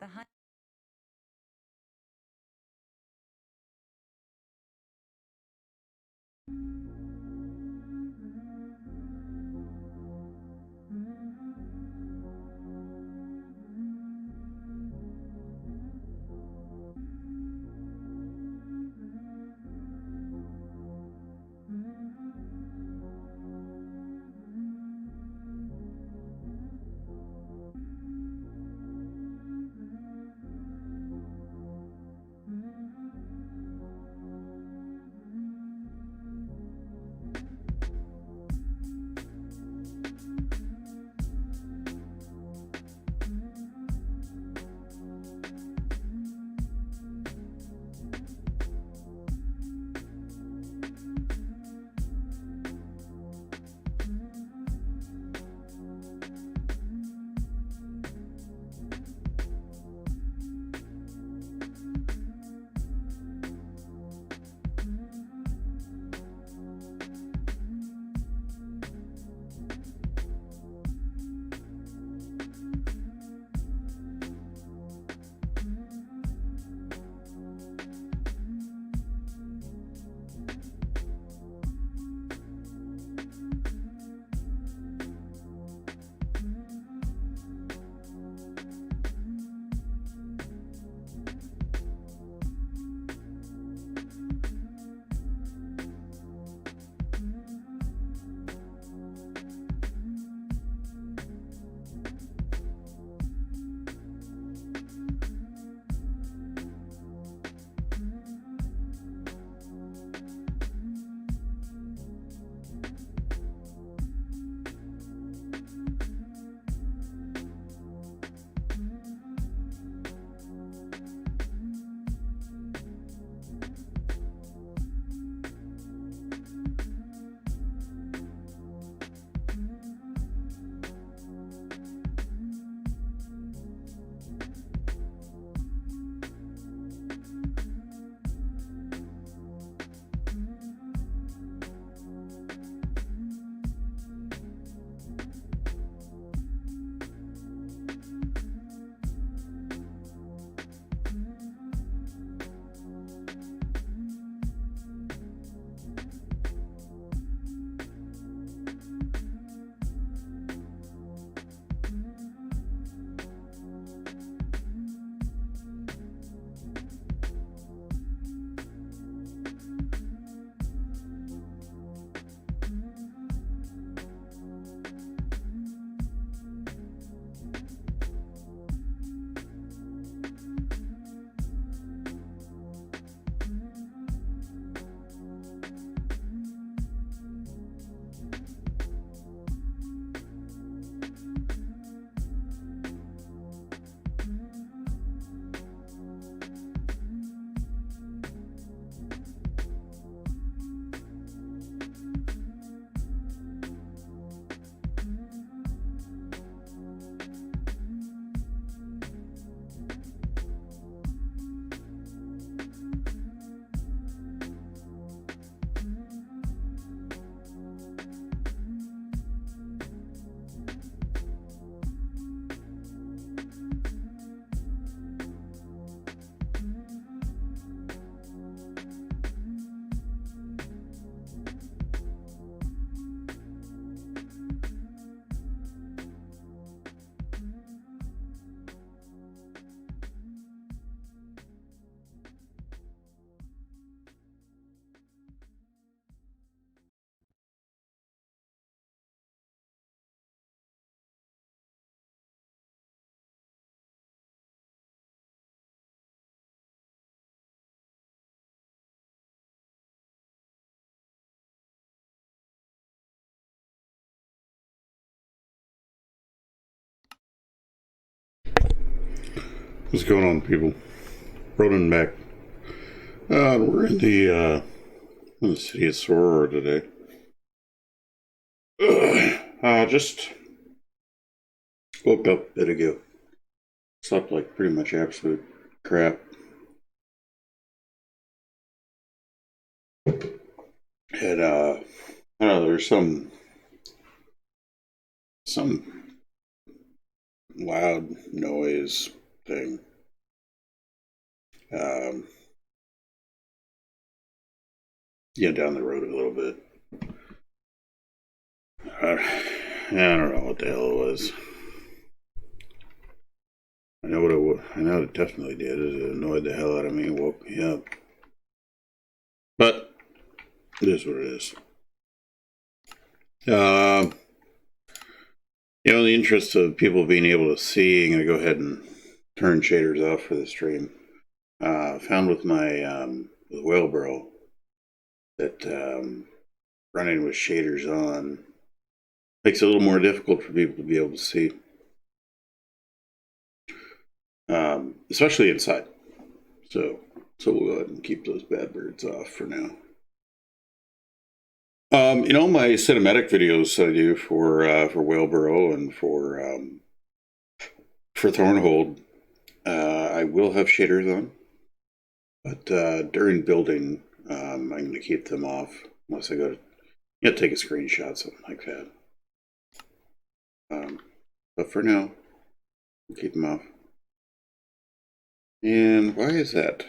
The hunt. What's going on, people? Ronan back. We're in the city of Soror today. Just woke up a bit ago. Slept like pretty much absolute crap. And I don't know, there's some loud noise thing Down the road a little bit. I don't know what the hell it was. I know what it was. I know it definitely did. It annoyed the hell out of me and woke me up. But it is what it is. In the interest of people being able to see, I'm going to go ahead and turn shaders off for the stream. Found with my with WhaleBorough that running with shaders on makes it a little more difficult for people to be able to see. Especially inside. So we'll go ahead and keep those bad birds off for now. In all my cinematic videos I do for WhaleBorough and for Thornhold, I will have shaders on, but during building, I'm going to keep them off unless I go to take a screenshot, something like that. But for now, I'll keep them off. And why is that?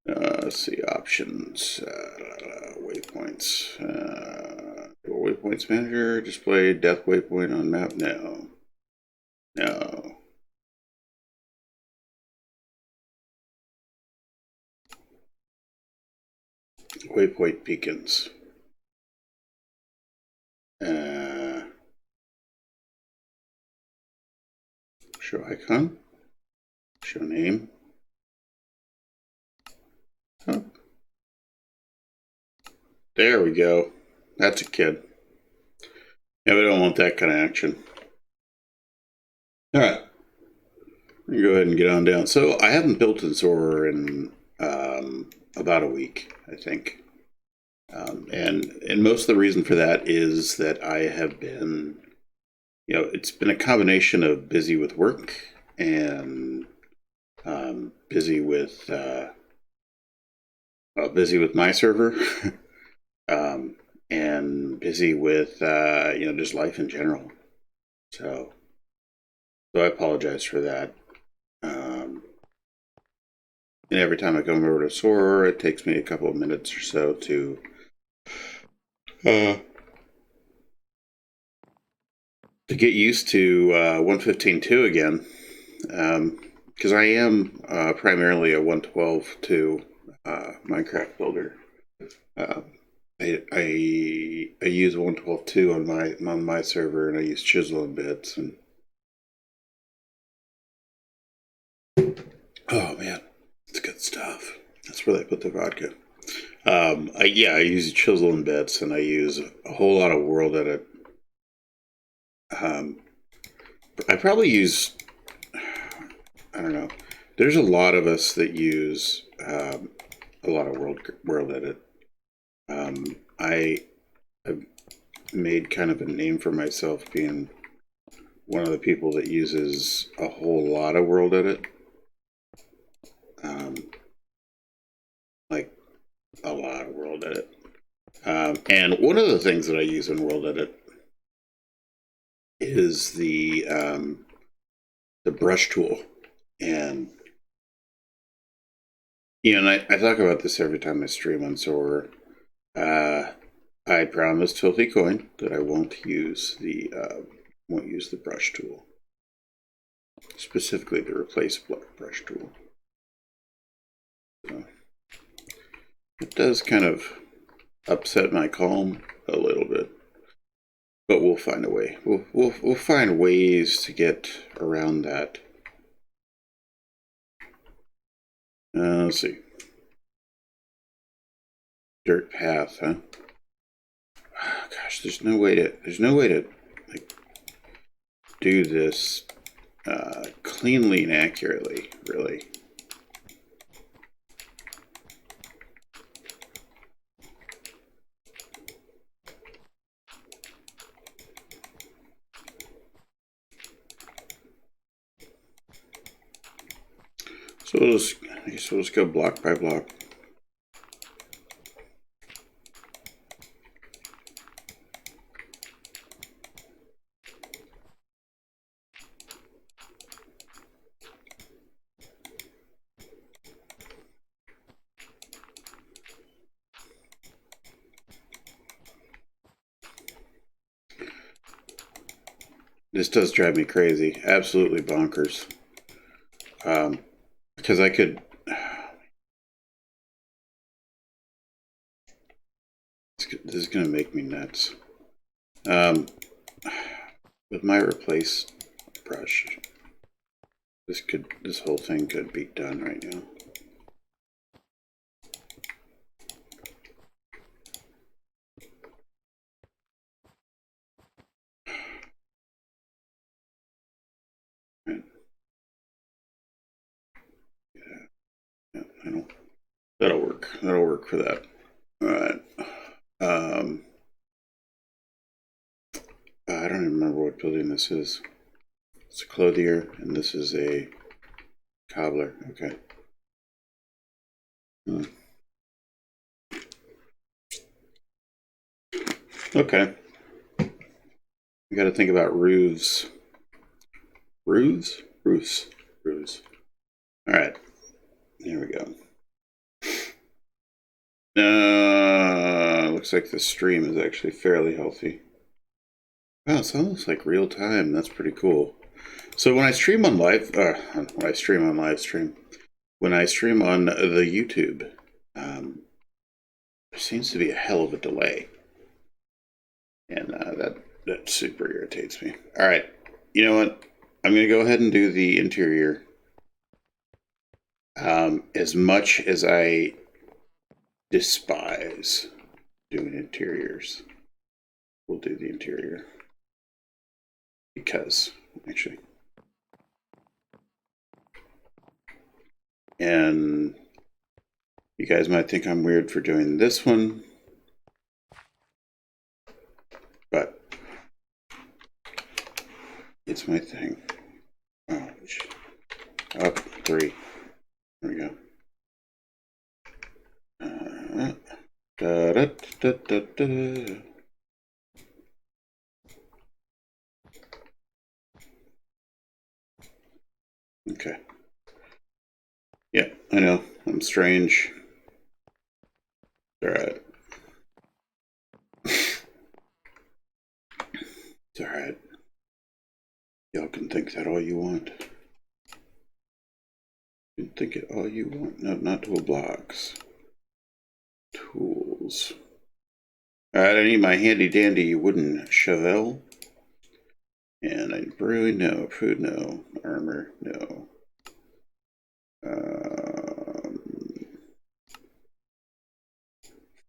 Let's see, options, waypoints, waypoints manager, display death waypoint on map, no. Waypoint beacons. Show icon, show name. Oh. There we go. That's a kid. Yeah, we don't want that kind of action. All right. Go ahead and get on down. So I haven't built in Soror in about a week, I think. And most of the reason for that is that I have been, it's been a combination of busy with work and busy with my server. And busy with just life in general. So I apologize for that. And every time I come over to Soror, it takes me a couple of minutes or so to get used to 115.2 again, because I am primarily a 112.2 Minecraft builder. I use 112.2 on my server, and I use chisel and bits. And oh man, it's good stuff. That's where they put the vodka. I use chisel and bits, and I use a whole lot of world edit. I probably use, I don't know. There's a lot of us that use a lot of world edit. I've made kind of a name for myself being one of the people that uses a whole lot of world edit. Like a lot of world edit. And one of the things that I use in world edit is the brush tool. And and I talk about this every time I stream on Soror. I promised FilthyCoin that I won't use the brush tool, specifically the replace brush tool. So it does kind of upset my calm a little bit, but we'll find a way. We'll find ways to get around that. Let's see. Dirt path, huh? Oh, gosh, there's no way to like do this cleanly and accurately, really. So I guess we'll just go block by block. This does drive me crazy. Absolutely bonkers. Because I could... This is going to make me nuts. With my replace brush, this whole thing could be done right now. Yeah, that'll work. That'll work for that. All right. I don't even remember what building this is. It's a clothier, and this is a cobbler. Okay. Okay. We got to think about roofs. Roofs? Roofs. Roofs. All right. Here we go. Looks like the stream is actually fairly healthy. Wow, it's almost like real time. That's pretty cool. So when I stream on live, when I stream on the YouTube, there seems to be a hell of a delay, and that super irritates me. All right, you know what? I'm gonna go ahead and do the interior. As much as I despise doing interiors, we'll do the interior because actually. And you guys might think I'm weird for doing this one, but it's my thing. Oh, up 3. There we go. Da, da, da, da, da. Okay. Yeah, I know. I'm strange. All right. It's all right. Y'all can think that all you want. You can think it all you want. No, not tool blocks. Tools. All right, I need my handy dandy wooden shovel. And I need brewing, no. Food, no. Armor, no.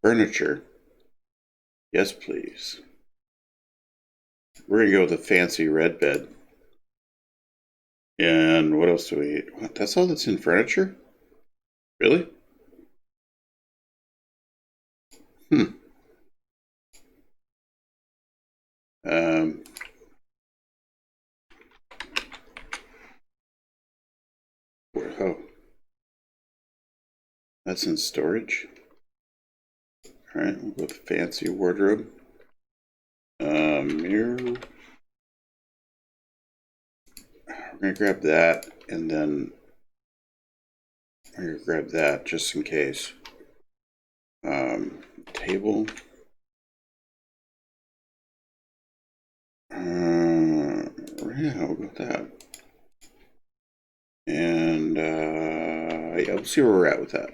Furniture. Yes, please. We're gonna go with a fancy red bed. And what else do we need? What? That's all that's in furniture? Really? Oh. That's in storage. All right, we'll go with fancy wardrobe. Mirror. We're gonna grab that, and then we're gonna grab that just in case. Table. Yeah, we'll go with that. And yeah, we'll see where we're at with that.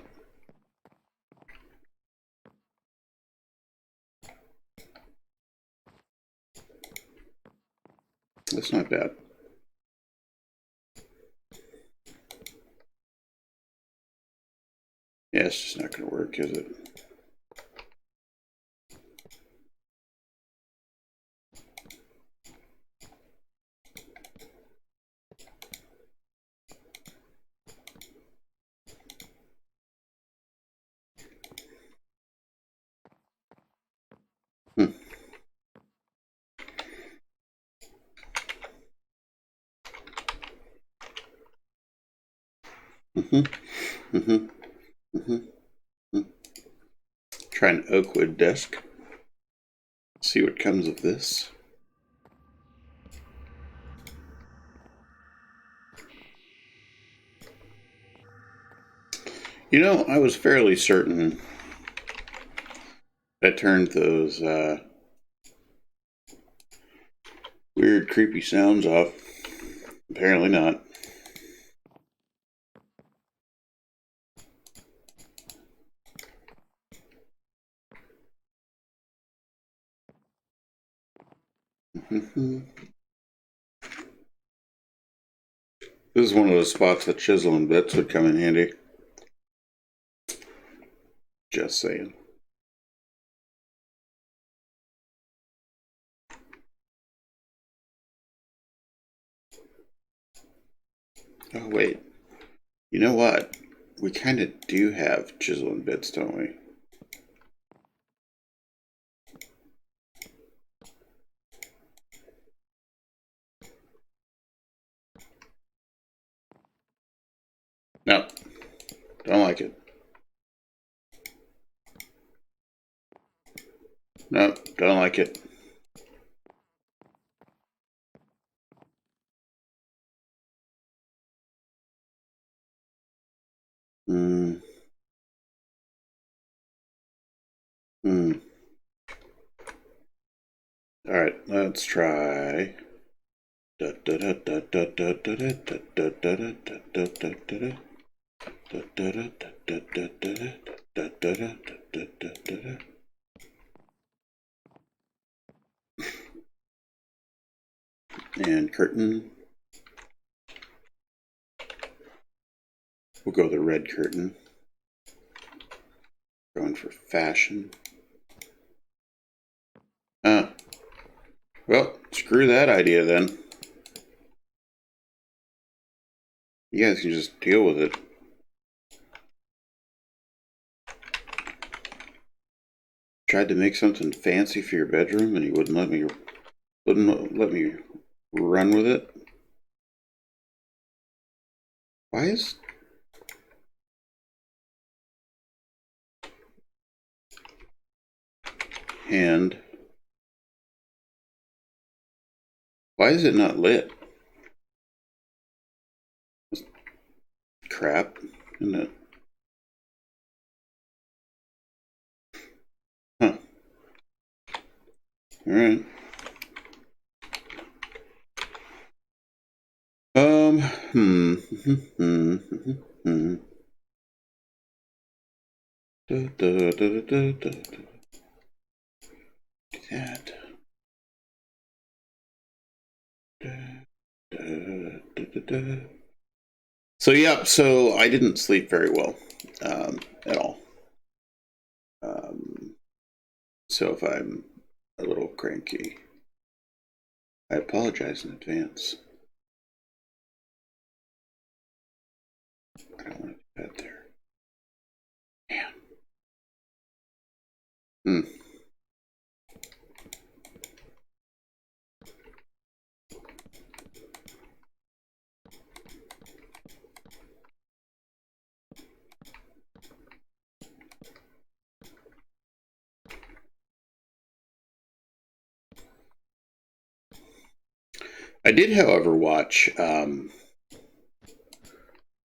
That's not bad. Yeah, it's just not going to work, is it? Try an oak wood desk. See what comes of this. You know, I was fairly certain I turned those weird, creepy sounds off. Apparently not. This is one of those spots that chisel and bits would come in handy. Just saying. Oh, wait. You know what? We kind of do have chisel and bits, don't we? No. Don't like it. No. Don't like it. Hmm. All right, let's try. And curtain. We'll go the red curtain. Going for fashion. Well, screw that idea then. You guys can just deal with it. Tried to make something fancy for your bedroom, and he wouldn't let me run with it. Why is and why is it not lit? Crap, isn't it? Huh. All right. Hmm. Do that. So yeah, so I didn't sleep very well at all. So if I'm a little cranky, I apologize in advance. I don't want to do that there. Man. I did, however, watch. Oh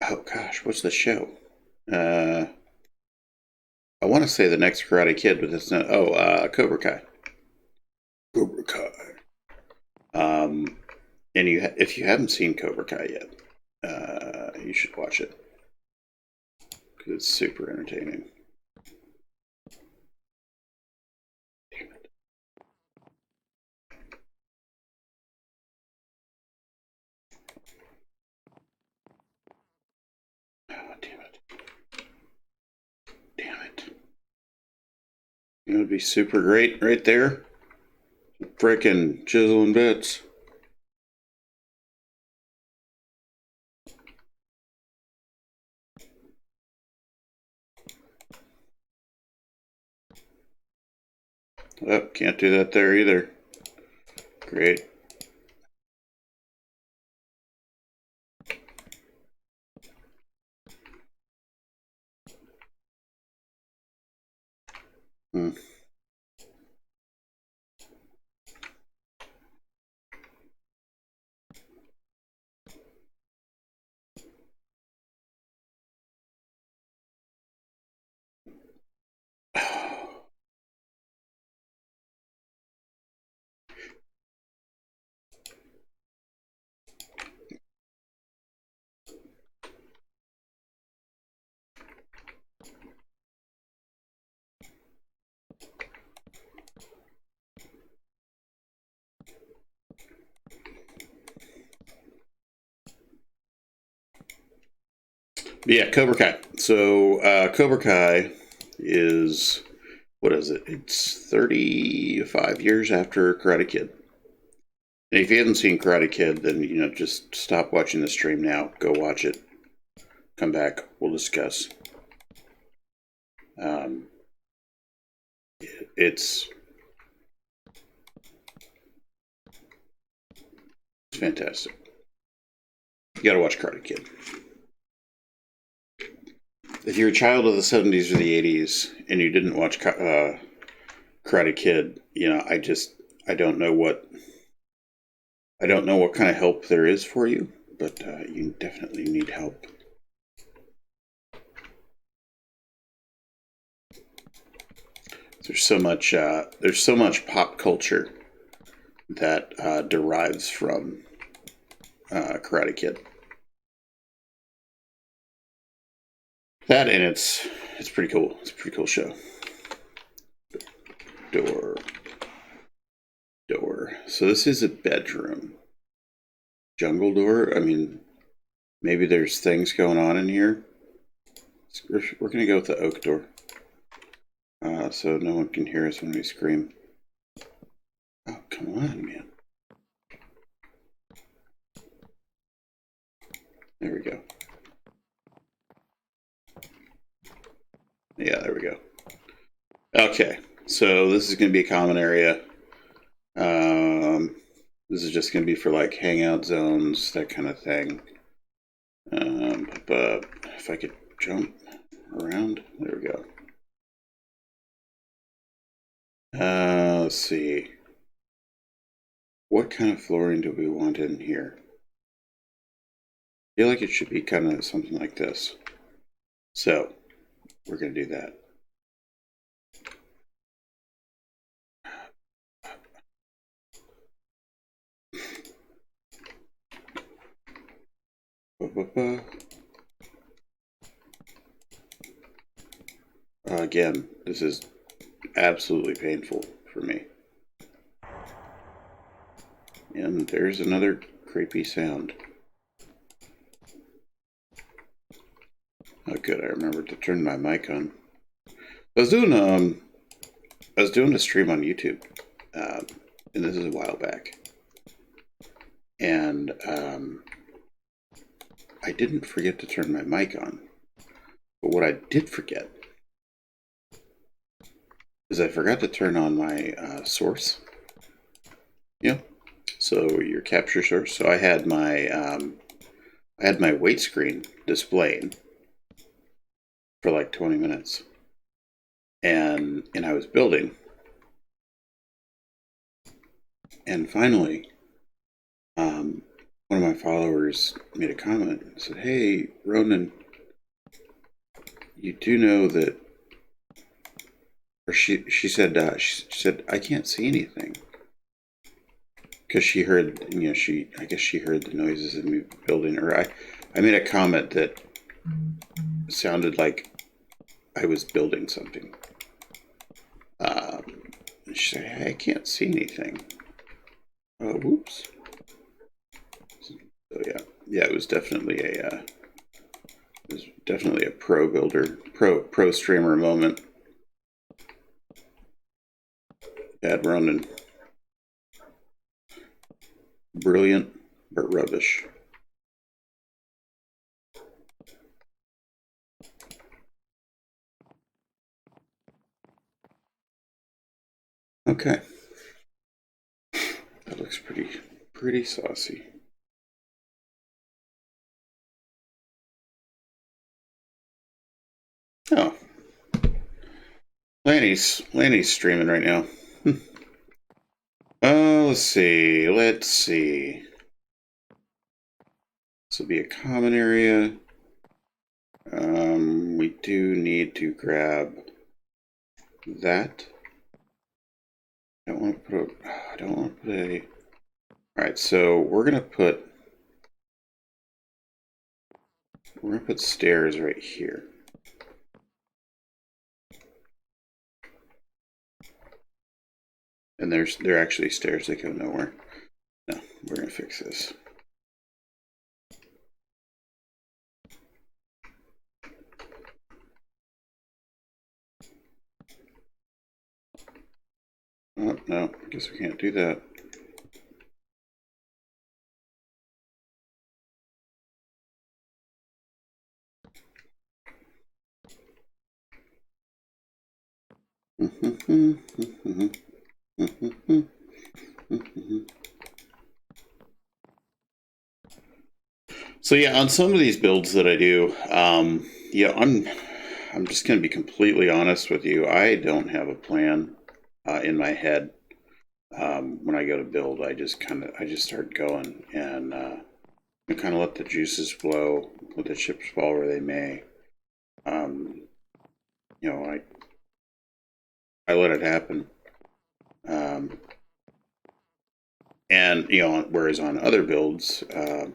gosh, what's the show? I want to say The Next Karate Kid, but it's not. Oh, Cobra Kai. Cobra Kai. And if you haven't seen Cobra Kai yet, you should watch it because it's super entertaining. Damn it! Oh, damn it! Damn it! It would be super great right there. Frickin' chisel and bits. Oh, can't do that there either. Great. Hmm. Yeah, Cobra Kai. So Cobra Kai is, what is it? It's 35 years after Karate Kid. And if you haven't seen Karate Kid, then just stop watching the stream now. Go watch it. Come back. We'll discuss. It's fantastic. You got to watch Karate Kid. If you're a child of the 70s or the 80s and you didn't watch Karate Kid, I don't know what kind of help there is for you, but you definitely need help. There's so much pop culture that derives from Karate Kid. That, and it's pretty cool. It's a pretty cool show. Door. So this is a bedroom. Jungle door. I mean, maybe there's things going on in here. We're gonna go with the oak door, so no one can hear us when we scream. Oh, come on, man. There we go. Yeah, there we go. Okay, so this is going to be a common area. This is just going to be for like hangout zones, that kind of thing. But if I could jump around, there we go. Let's see. What kind of flooring do we want in here? I feel like it should be kind of something like this. So we're going to do that. Again, this is absolutely painful for me. And there's another creepy sound. Oh, good. I remembered to turn my mic on. I was doing a stream on YouTube, and this is a while back, and I didn't forget to turn my mic on. But what I did forget is I forgot to turn on my source. Yeah. So your capture source. So I had my weight screen displaying for like 20 minutes, and I was building, and finally, one of my followers made a comment and said, "Hey, Ronan, you do know that," or she said, "I can't see anything," because she heard, I guess she heard the noises of me building, or I made a comment that sounded like I was building something. She said, "Hey, I can't see anything." Oh, whoops. So yeah, it was definitely a pro builder, pro streamer moment. Bad Ronan. Brilliant, but rubbish. Okay. That looks pretty saucy. Oh. Lanny's streaming right now. Oh, let's see. This will be a common area. We do need to grab that. I don't want to put a... Alright, so we're gonna put stairs right here. And they're actually stairs that go nowhere. No, we're gonna fix this. Oh, no, I guess we can't do that. So yeah, on some of these builds that I do, yeah, I'm just going to be completely honest with you. I don't have a plan in my head. When I go to build, I just start going and kind of let the juices flow, let the chips fall where they may. You know, I let it happen. And you know, whereas on other builds, I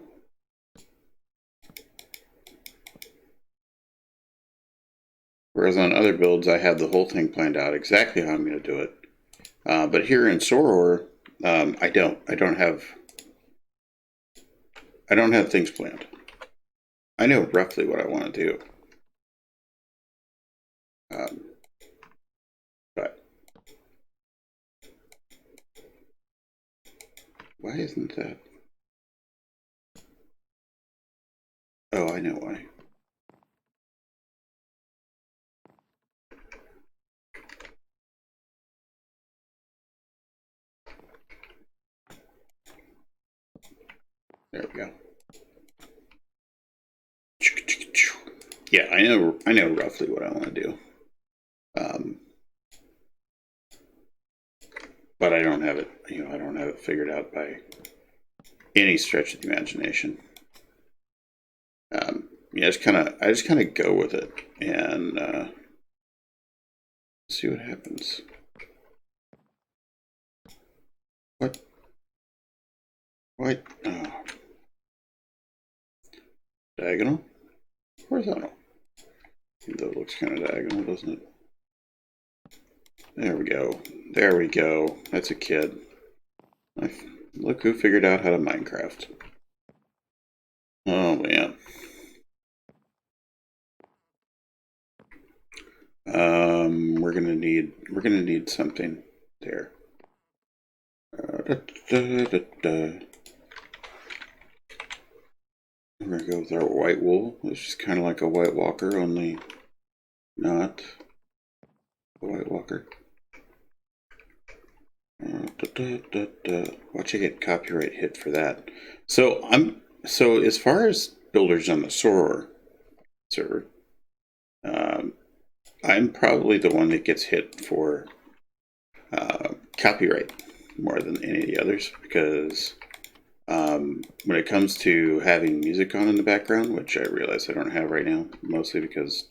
have the whole thing planned out exactly how I'm going to do it. But here in Soror, I don't. I don't have things planned. I know roughly what I want to do. But why isn't that? Oh, I know why. There we go. Yeah, I know roughly what I want to do. But I don't have it, you know, I don't have it figured out by any stretch of the imagination. Yeah, I just kind of go with it and see what happens. What? What? Oh. Diagonal? Horizontal. That looks kind of diagonal, doesn't it? There we go. There we go. That's a kid. Look who figured out how to Minecraft. Oh man. We're gonna need something there. We're gonna go with our white wool. It's just kind of like a White Walker, only not a White Walker. Watch I get copyright hit for that. So as far as builders on the Soror server, I'm probably the one that gets hit for copyright more than any of the others because when it comes to having music on in the background, which I realize I don't have right now, mostly because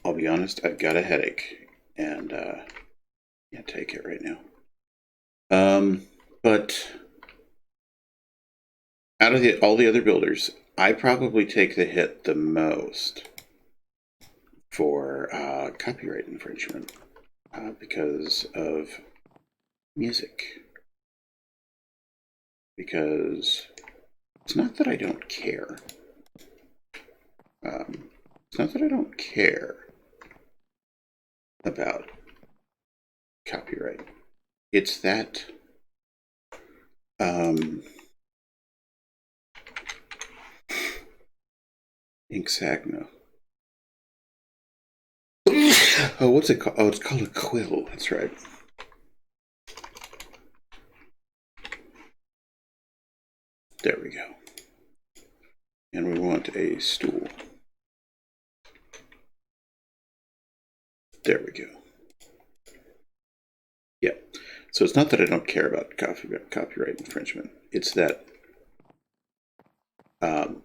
I'll be honest, I've got a headache and can't take it right now. But out of all the other builders, I probably take the hit the most for copyright infringement because of music. Because it's not that I don't care. It's not that I don't care about copyright. It's that Inksagna. Oh, what's it called? Oh, it's called a quill. That's right. There we go. And we want a stool. There we go. Yeah. So it's not that I don't care about copyright infringement. It's that,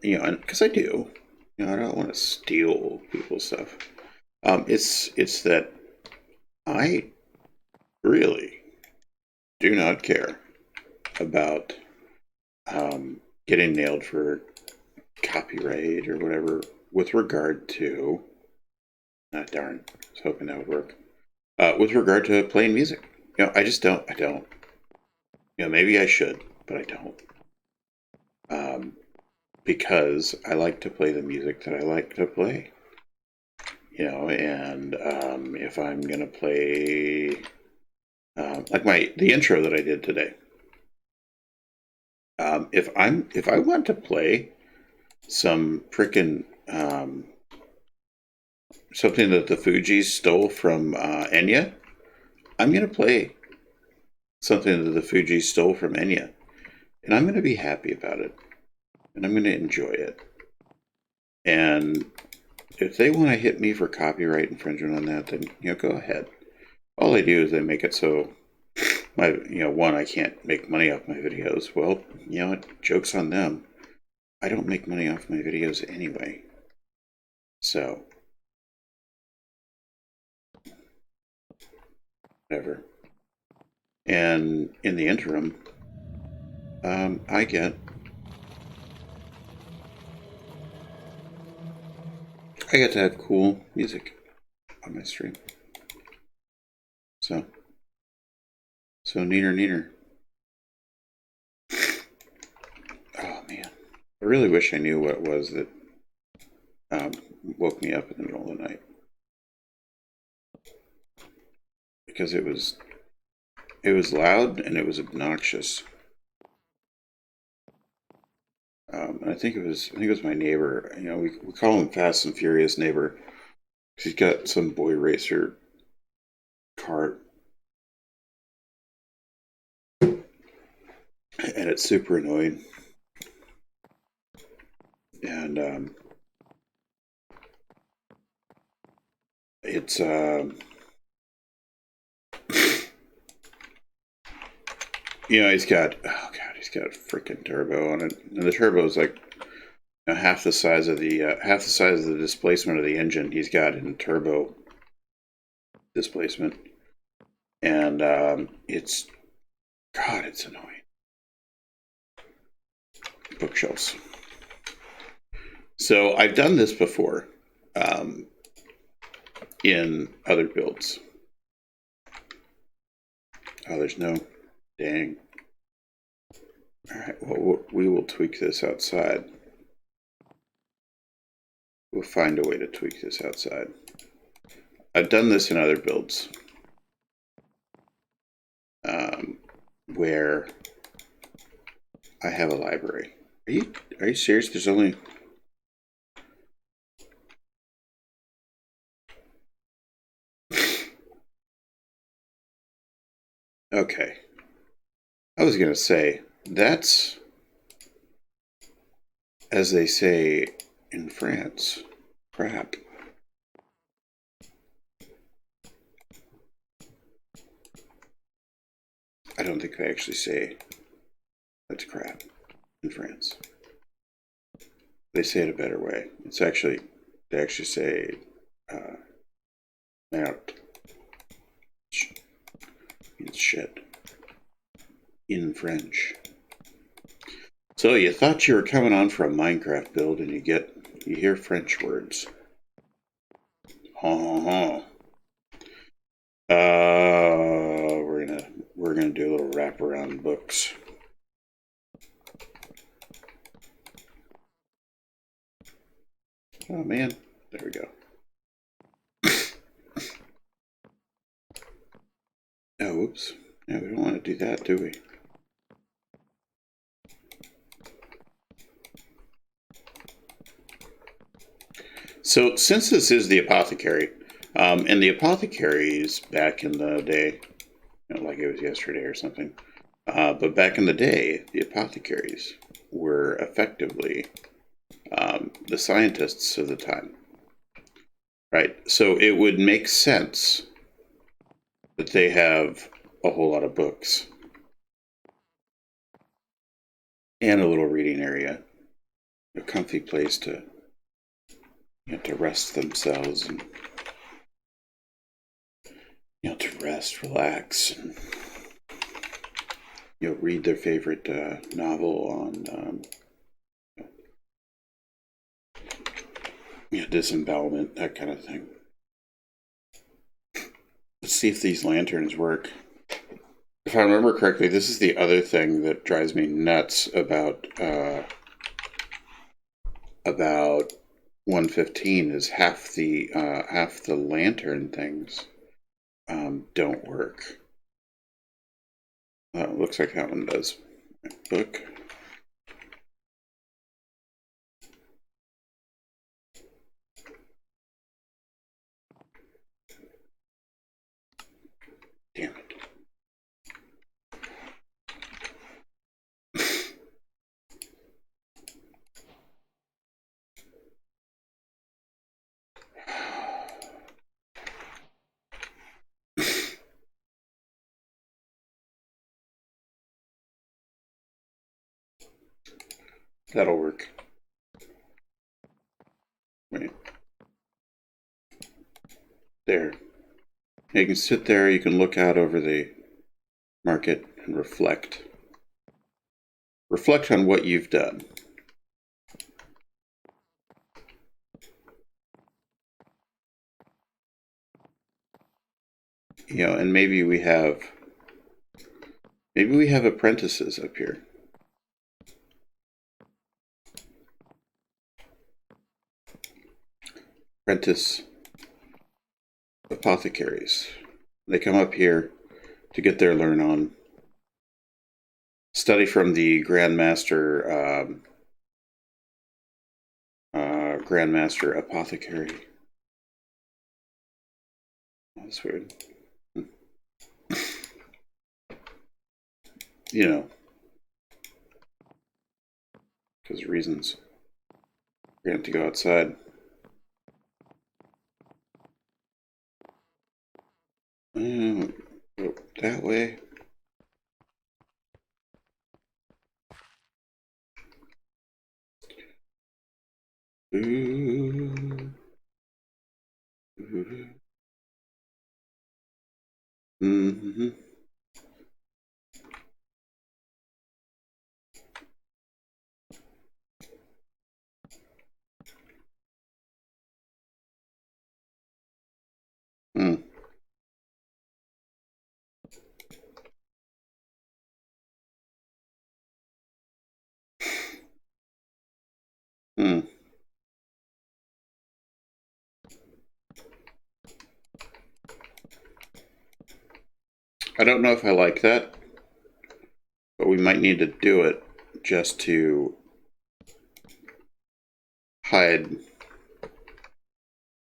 you know, because I do. You know, I don't want to steal people's stuff. It's that I really do not care about getting nailed for copyright or whatever with regard to. Darn, I was hoping that would work. With regard to playing music, you know, I just don't. I don't. You know, maybe I should, but I don't. Because I like to play the music that I like to play. You know, and if I'm gonna play like the intro that I did today. If I want to play some frickin' something that the Fugees stole from Enya, I'm gonna play something that the Fugees stole from Enya, and I'm gonna be happy about it, and I'm gonna enjoy it. And if they want to hit me for copyright infringement on that, then go ahead. All they do is they make it so one, I can't make money off my videos. Well, joke's on them. I don't make money off my videos anyway. So, whatever. And in the interim, I get to have cool music on my stream. So neener. Oh man, I really wish I knew what it was that woke me up in the middle of the night, because it was loud and it was obnoxious. I think it was my neighbor. We call him Fast and Furious neighbor. He's got some boy racer cart, and it's super annoying. And it's he's got a freaking turbo on it, and the turbo is like half the size of the displacement of the engine he's got in turbo displacement, and it's annoying. Bookshelves. So I've done this before in other builds. Oh, there's no dang. All right, well, we will tweak this outside. We'll find a way to tweak this outside. I've done this in other builds where I have a library. Are you serious? There's only... Okay. I was going to say, that's, as they say in France, crap. I don't think they actually say that's crap in France. They say it a better way. They actually say merde. Means shit in French. So you thought you were coming on for a Minecraft build, and you hear French words. We're gonna do a little wraparound books. Oh man, there we go. Oh, whoops. Yeah, we don't want to do that, do we? So since this is the apothecary, and the apothecaries back in the day, like it was yesterday or something, but back in the day, the apothecaries were effectively the scientists of the time, right? So it would make sense that they have a whole lot of books and a little reading area, a comfy place to rest themselves and to rest, relax, and read their favorite novel on disembowelment, that kind of thing. Let's see if these lanterns work. If I remember correctly, this is the other thing that drives me nuts about 115 is half the lantern things don't work. Looks like that one does. Book. Damn it. That'll work. Wait. There. You can sit there, you can look out over the market and reflect. Reflect on what you've done. You know, and maybe we have apprentices up here. Apprentice apothecaries. They come up here to get their learn on. Study from the Grandmaster Grandmaster Apothecary. That's weird. You know, because reasons. We're going to have to go outside. Go that way. Ooh. Ooh. Mm-hmm. Hmm. Hmm. I don't know if I like that, but we might need to do it just to hide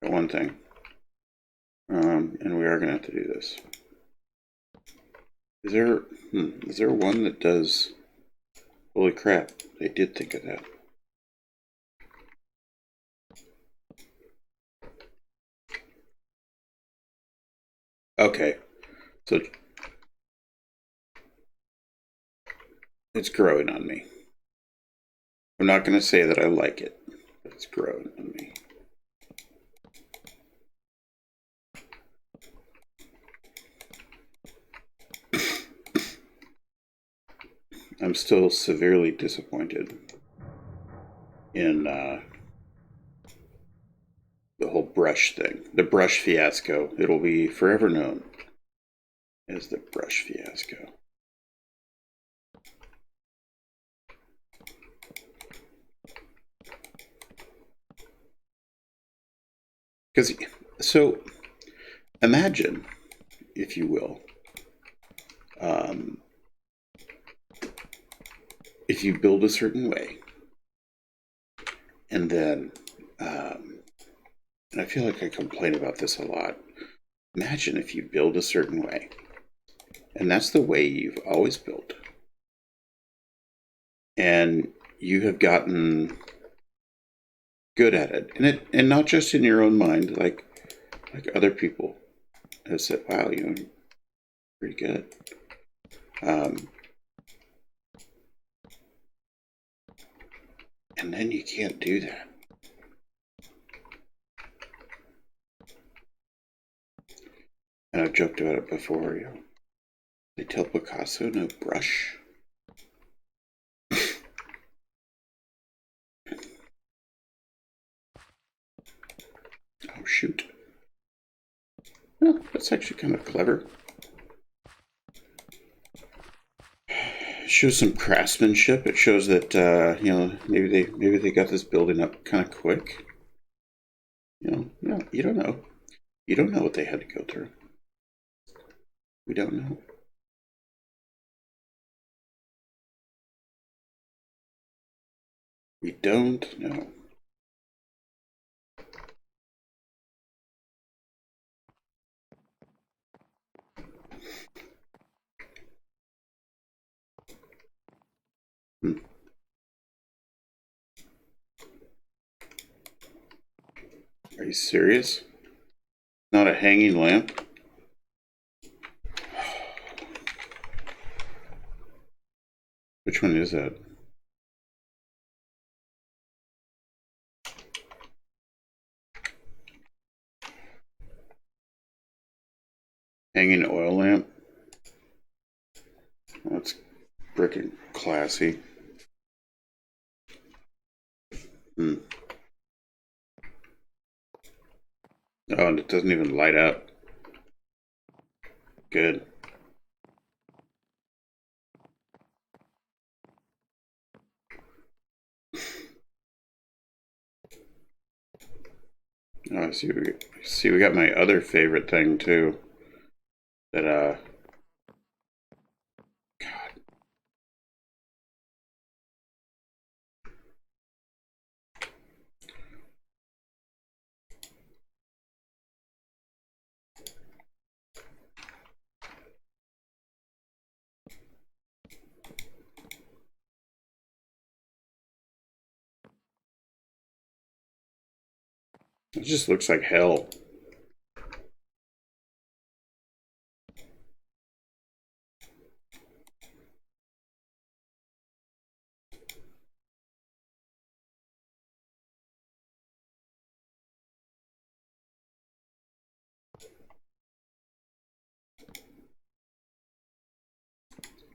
one thing. And we are going to have to do this. Is there one that does... Holy crap, they did think of that. Okay, so it's growing on me. I'm not going to say that I like it, but it's growing on me. I'm still severely disappointed in the whole brush thing. The brush fiasco. It'll be forever known as the brush fiasco. Because, so, imagine, if you will, if you build a certain way, and then, and I feel like I complain about this a lot. Imagine if you build a certain way, and that's the way you've always built, and you have gotten good at it, and not just in your own mind, like other people have said, "Wow, you know, you're pretty good." And then you can't do that. And I've joked about it before, you know. They tell Picasso no brush. Oh, shoot. Well, that's actually kind of clever. It shows some craftsmanship. It shows that, you know, maybe they got this building up kind of quick. You know, no, you don't know. You don't know what they had to go through. We don't know. We don't know. Are you serious? Not a hanging lamp? Which one is that? Hanging oil lamp? That's frickin' classy. Oh, and it doesn't even light up. Good. Oh, I see. We got my other favorite thing too. That God, it just looks like hell.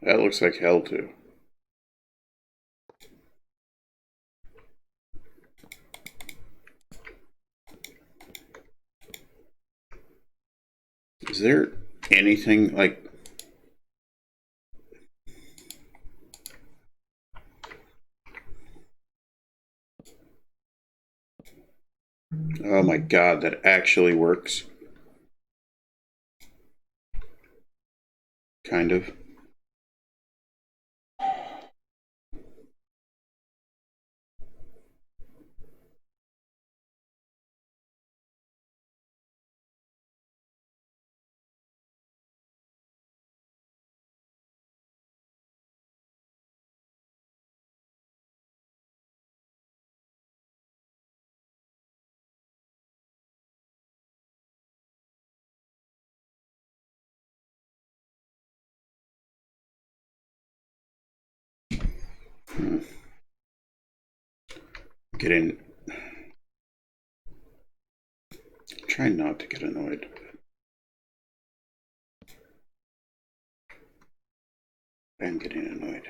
That looks like hell too. Is there anything like... Oh my God, that actually works. Kind of. Getting... Try not to get annoyed. I'm getting annoyed.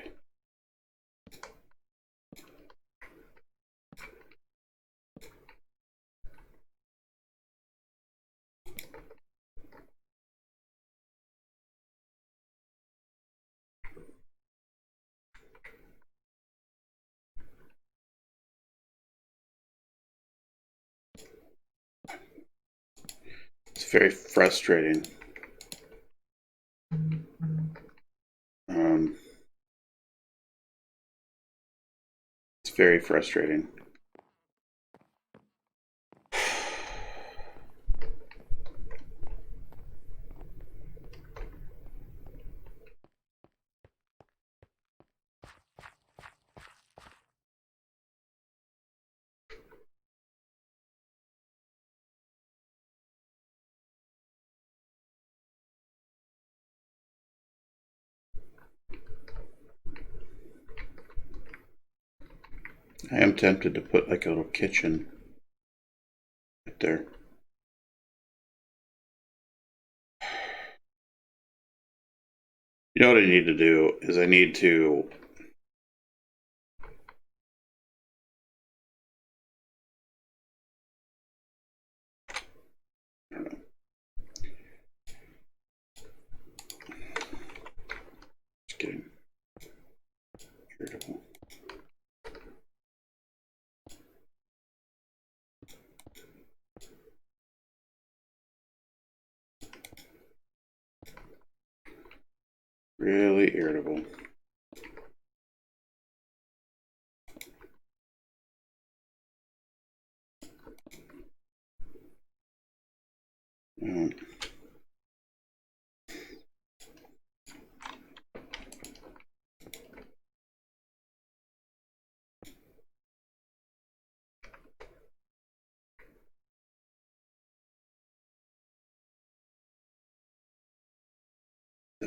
It's very frustrating. It's very frustrating. I am tempted to put like a little kitchen right there. You know what I need to do is I need to... I don't know. Just kidding. Irritable. Really irritable.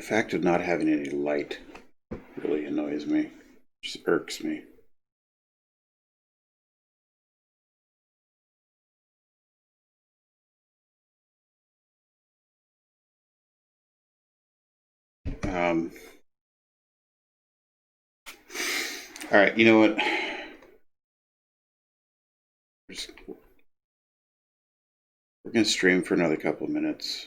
The fact of not having any light really annoys me, just irks me. All right, you know what? We're going to stream for another couple of minutes.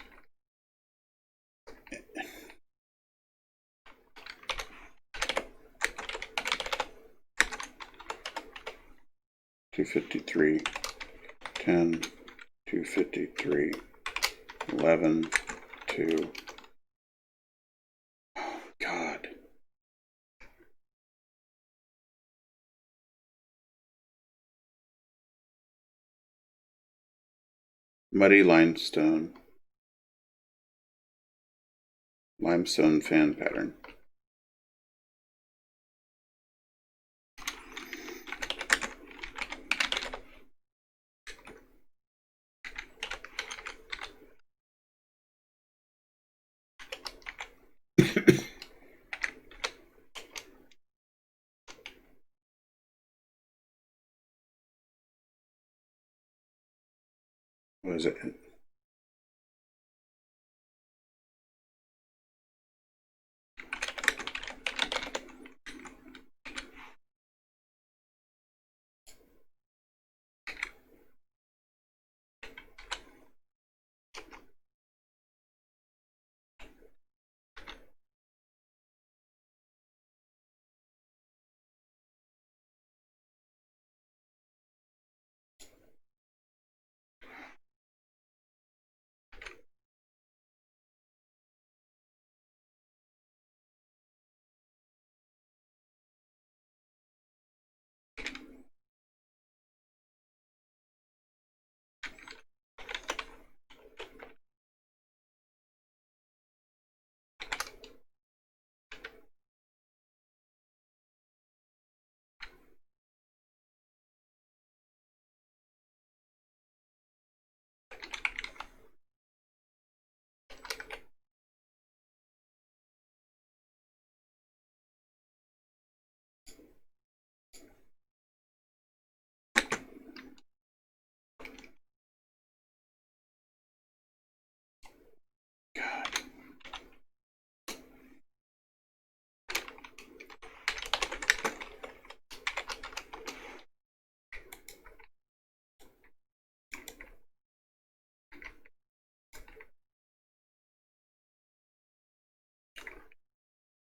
$253, 10, $253, 11, 2. Oh, God. Muddy limestone. Limestone fan pattern. What is it?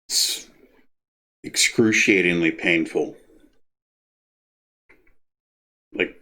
It's excruciatingly painful. Like,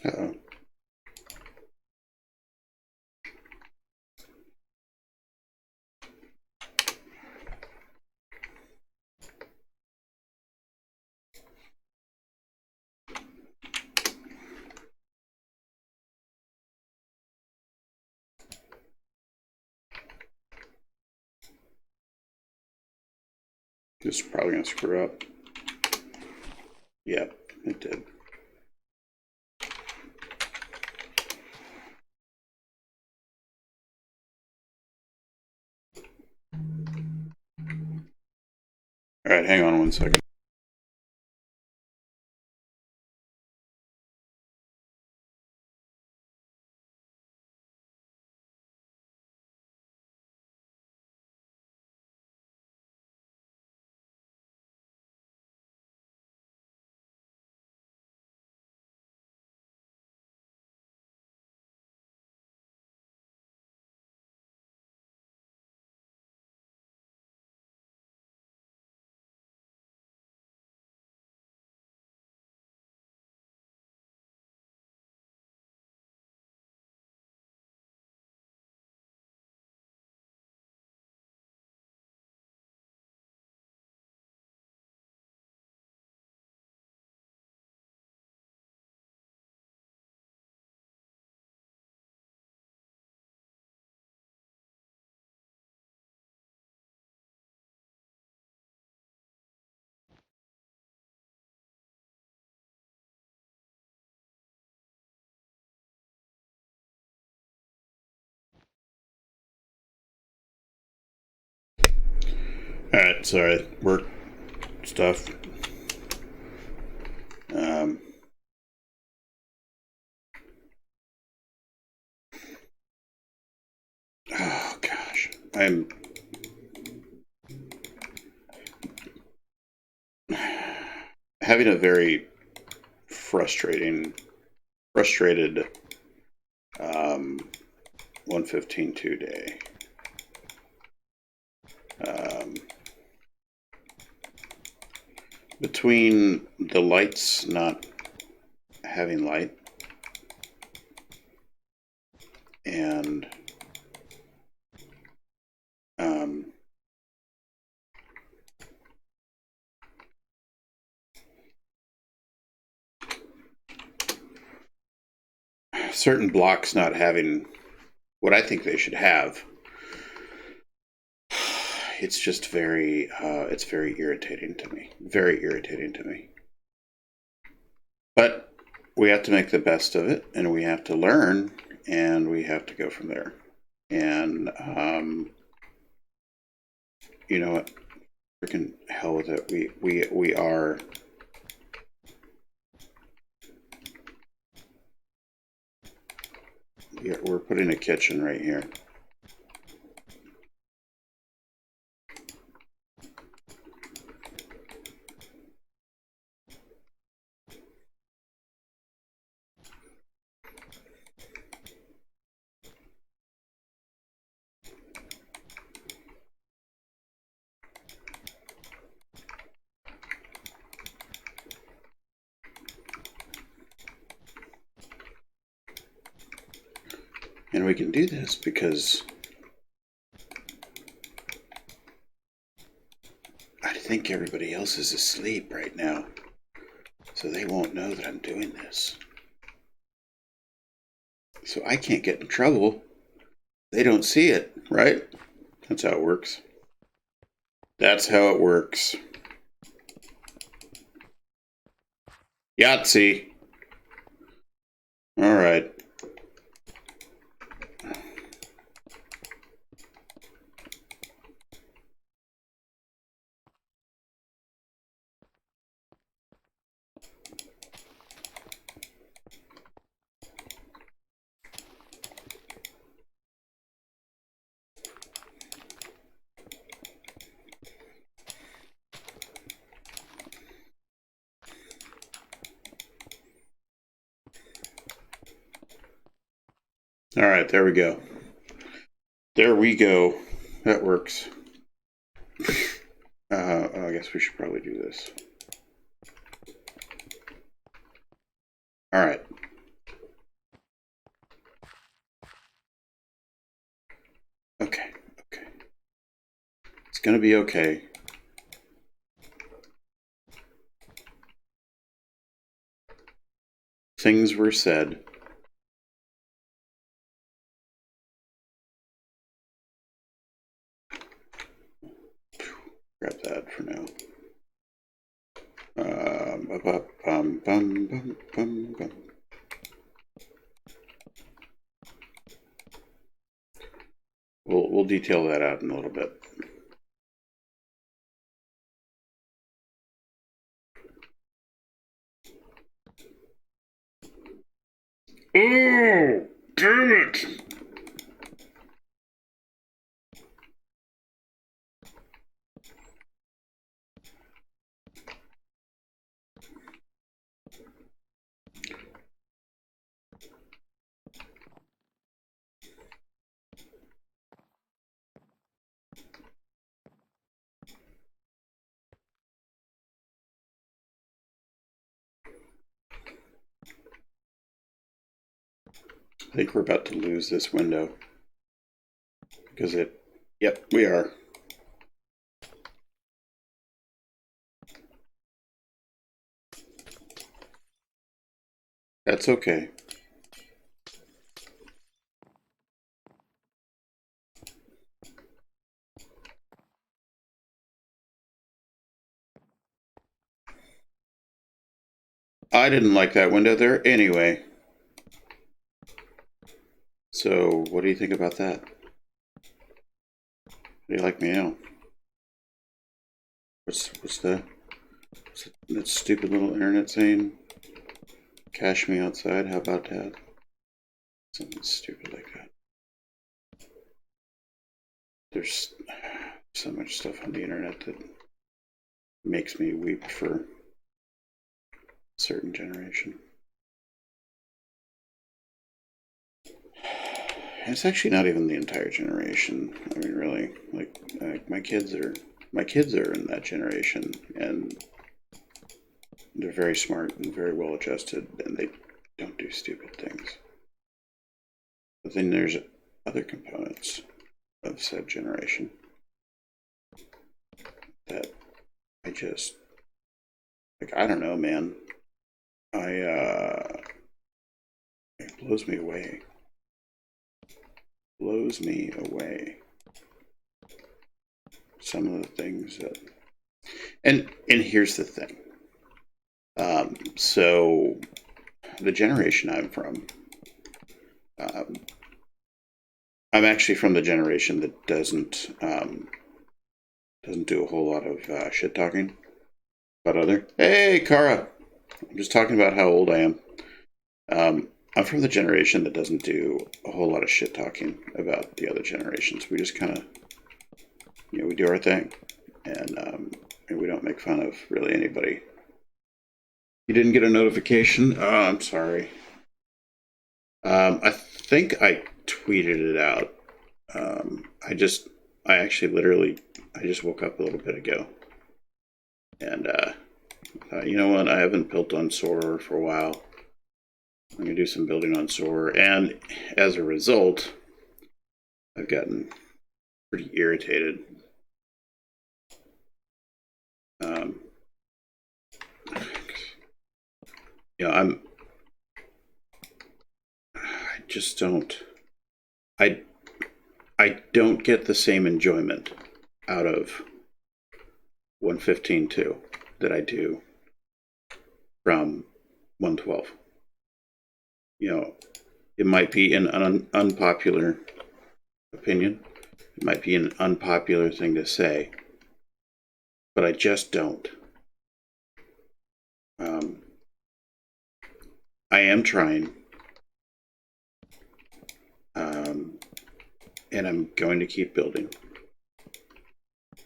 uh-oh. This is probably going to screw up. Yep, it did. All right, hang on one second. Alright, sorry. Work stuff. Oh gosh. I'm having a very frustrated 115.2 day. Between the lights not having light and certain blocks not having what I think they should have, it's just very it's very irritating to me. Very irritating to me. But we have to make the best of it, and we have to learn, and we have to go from there. And you know what? Freaking hell with it. We are. We're putting a kitchen right here. And we can do this because I think everybody else is asleep right now. So they won't know that I'm doing this. So I can't get in trouble. They don't see it, right? That's how it works. That's how it works. Yahtzee. All right. All right, there we go. There we go. That works. I guess we should probably do this. All right. Okay. It's gonna be okay. Things were said. Grab that for now. We'll detail that out in a little bit. Oh, damn it! I think we're about to lose this window. Because yep, we are. That's okay. I didn't like that window there anyway. So, what do you think about that? How do you like me now? What's that stupid little internet saying? Cash me outside, how about that? Something stupid like that. There's so much stuff on the internet that makes me weep for a certain generation. It's actually not even the entire generation. I mean, really, like my kids are in that generation, and they're very smart and very well adjusted, and they don't do stupid things. But then there's other components of said generation that I just, like, I don't know, man. It blows me away. Blows me away. Some of the things that, and here's the thing. So the generation I'm from, I'm actually from the generation that doesn't do a whole lot of shit talking about other. Hey, Kara, I'm just talking about how old I am. I'm from the generation that doesn't do a whole lot of shit talking about the other generations. We just kind of, we do our thing, and we don't make fun of really anybody. You didn't get a notification? Oh, I'm sorry. I think I tweeted it out. I just woke up a little bit ago, and you know what? I haven't built on Soror for a while. I'm gonna do some building on Soror, and as a result, I've gotten pretty irritated. I don't get the same enjoyment out of 115.2 that I do from 112. It might be an unpopular opinion. It might be an unpopular thing to say, but I just don't. I am trying, and I'm going to keep building,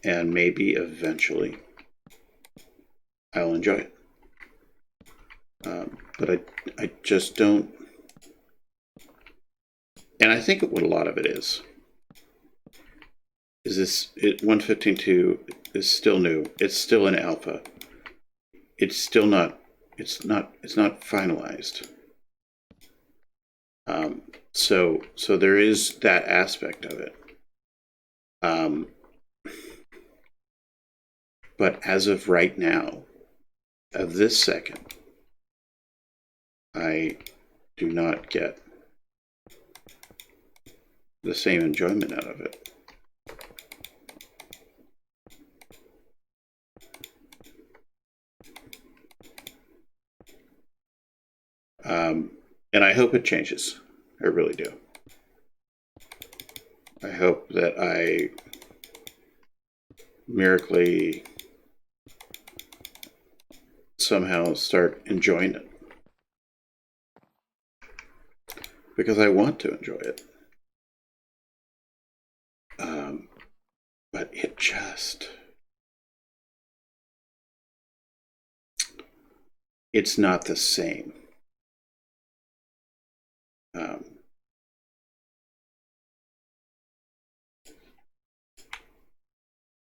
and maybe eventually I'll enjoy it. But I just don't. And I think what a lot of it is this 115.2 is still new. It's still in alpha. It's still not. It's not finalized. So there is that aspect of it. But as of right now, of this second, I do not get the same enjoyment out of it. And I hope it changes. I really do. I hope that I miraculously somehow start enjoying it. Because I want to enjoy it. But it just... it's not the same.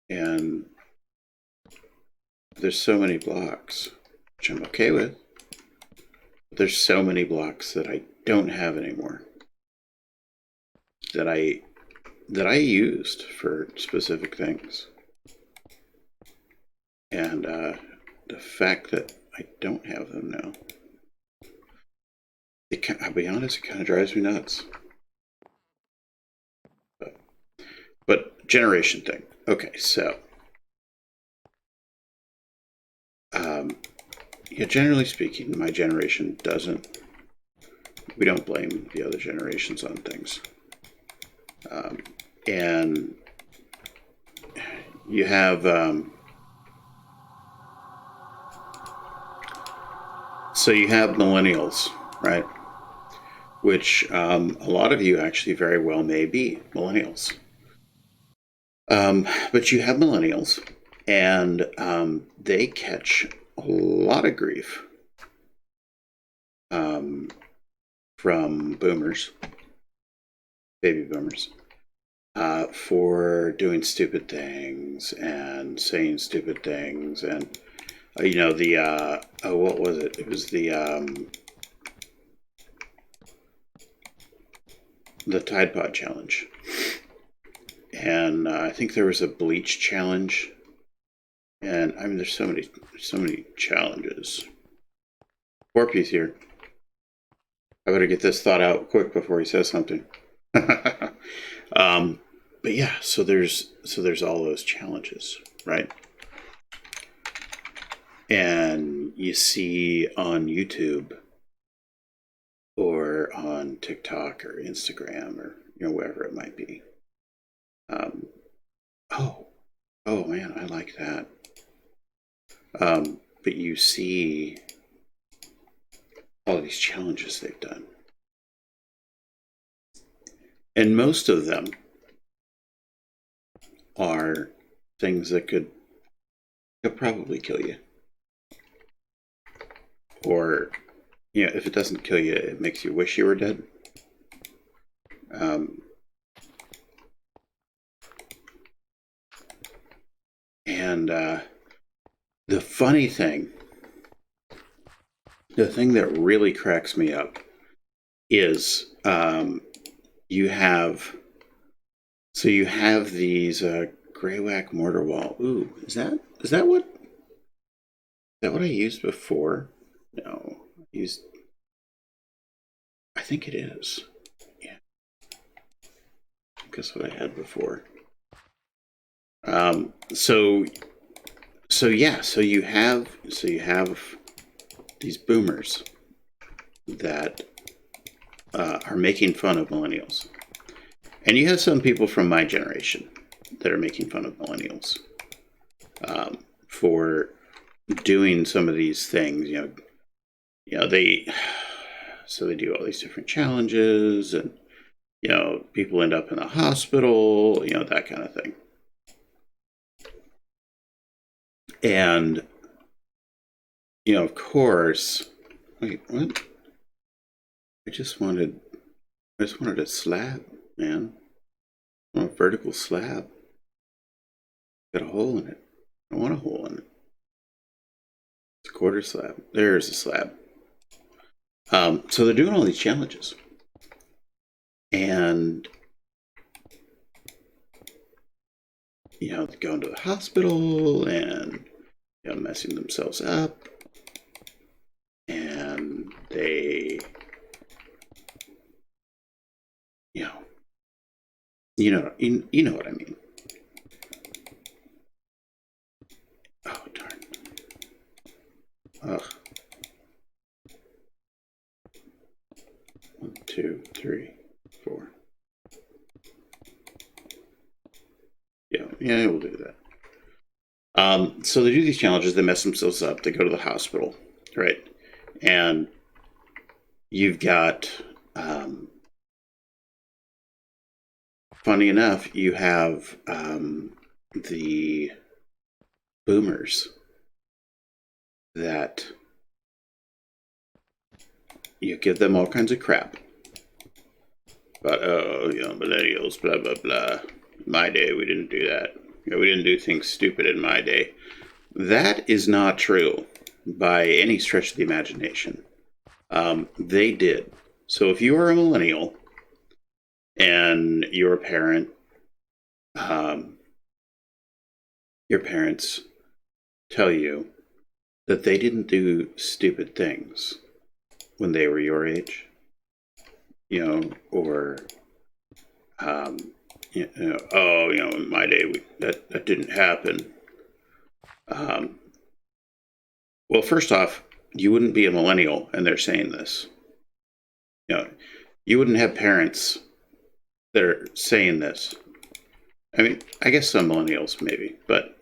And there's so many blocks, which I'm okay with. But there's so many blocks that I don't have anymore. That I used for specific things. And the fact that I don't have them now, I'll be honest, it kind of drives me nuts. But generation thing. Okay, so yeah, generally speaking, my generation doesn't. We don't blame the other generations on things. And you have So you have millennials, right? Which a lot of you actually very well may be millennials. But you have millennials, and they catch a lot of grief from boomers, baby boomers, for doing stupid things and saying stupid things. And, you know, what was it? It was the Tide Pod challenge. And I think there was a bleach challenge. And I mean, there's so many challenges. Porpoise here. I better get this thought out quick before he says something. But yeah, so there's all those challenges, right? And you see on YouTube or on TikTok or Instagram or, you know, wherever it might be. Oh man, I like that. But you see all of these challenges they've done. And most of them are things that could probably kill you. Or, you know, if it doesn't kill you, it makes you wish you were dead. And the funny thing, the thing that really cracks me up is you have these Greywhack mortar wall. Ooh, is that what I used before? No, I think it is. Yeah, guess what I had before. So you have these boomers that are making fun of millennials, and you have some people from my generation that are making fun of millennials for doing some of these things. You know they do all these different challenges, and you know, people end up in the hospital, you know, that kind of thing. And, you know, of course, wait, what? I just wanted a slab, man. I want a vertical slab. Got a hole in it. I want a hole in it. It's a quarter slab. There's a slab. So they're doing all these challenges. And, you know, going to the hospital and, you know, messing themselves up. And they, you know what I mean. Oh, darn. Ugh. 1, 2, 3, 4. Yeah, we'll do that. So they do these challenges, they mess themselves up, they go to the hospital, right? And you've got, funny enough, you have the boomers that you give them all kinds of crap. But, you know, millennials, blah, blah, blah. My day, we didn't do that. You know, we didn't do things stupid in my day. That is not true by any stretch of the imagination. They did. So if you are a millennial and you're a parent, your parents tell you that they didn't do stupid things when they were your age, you know, or, you know, oh, you know, in my day, that didn't happen. Well, first off, you wouldn't be a millennial, and they're saying this. You know, you wouldn't have parents that are saying this. I mean, I guess some millennials maybe, but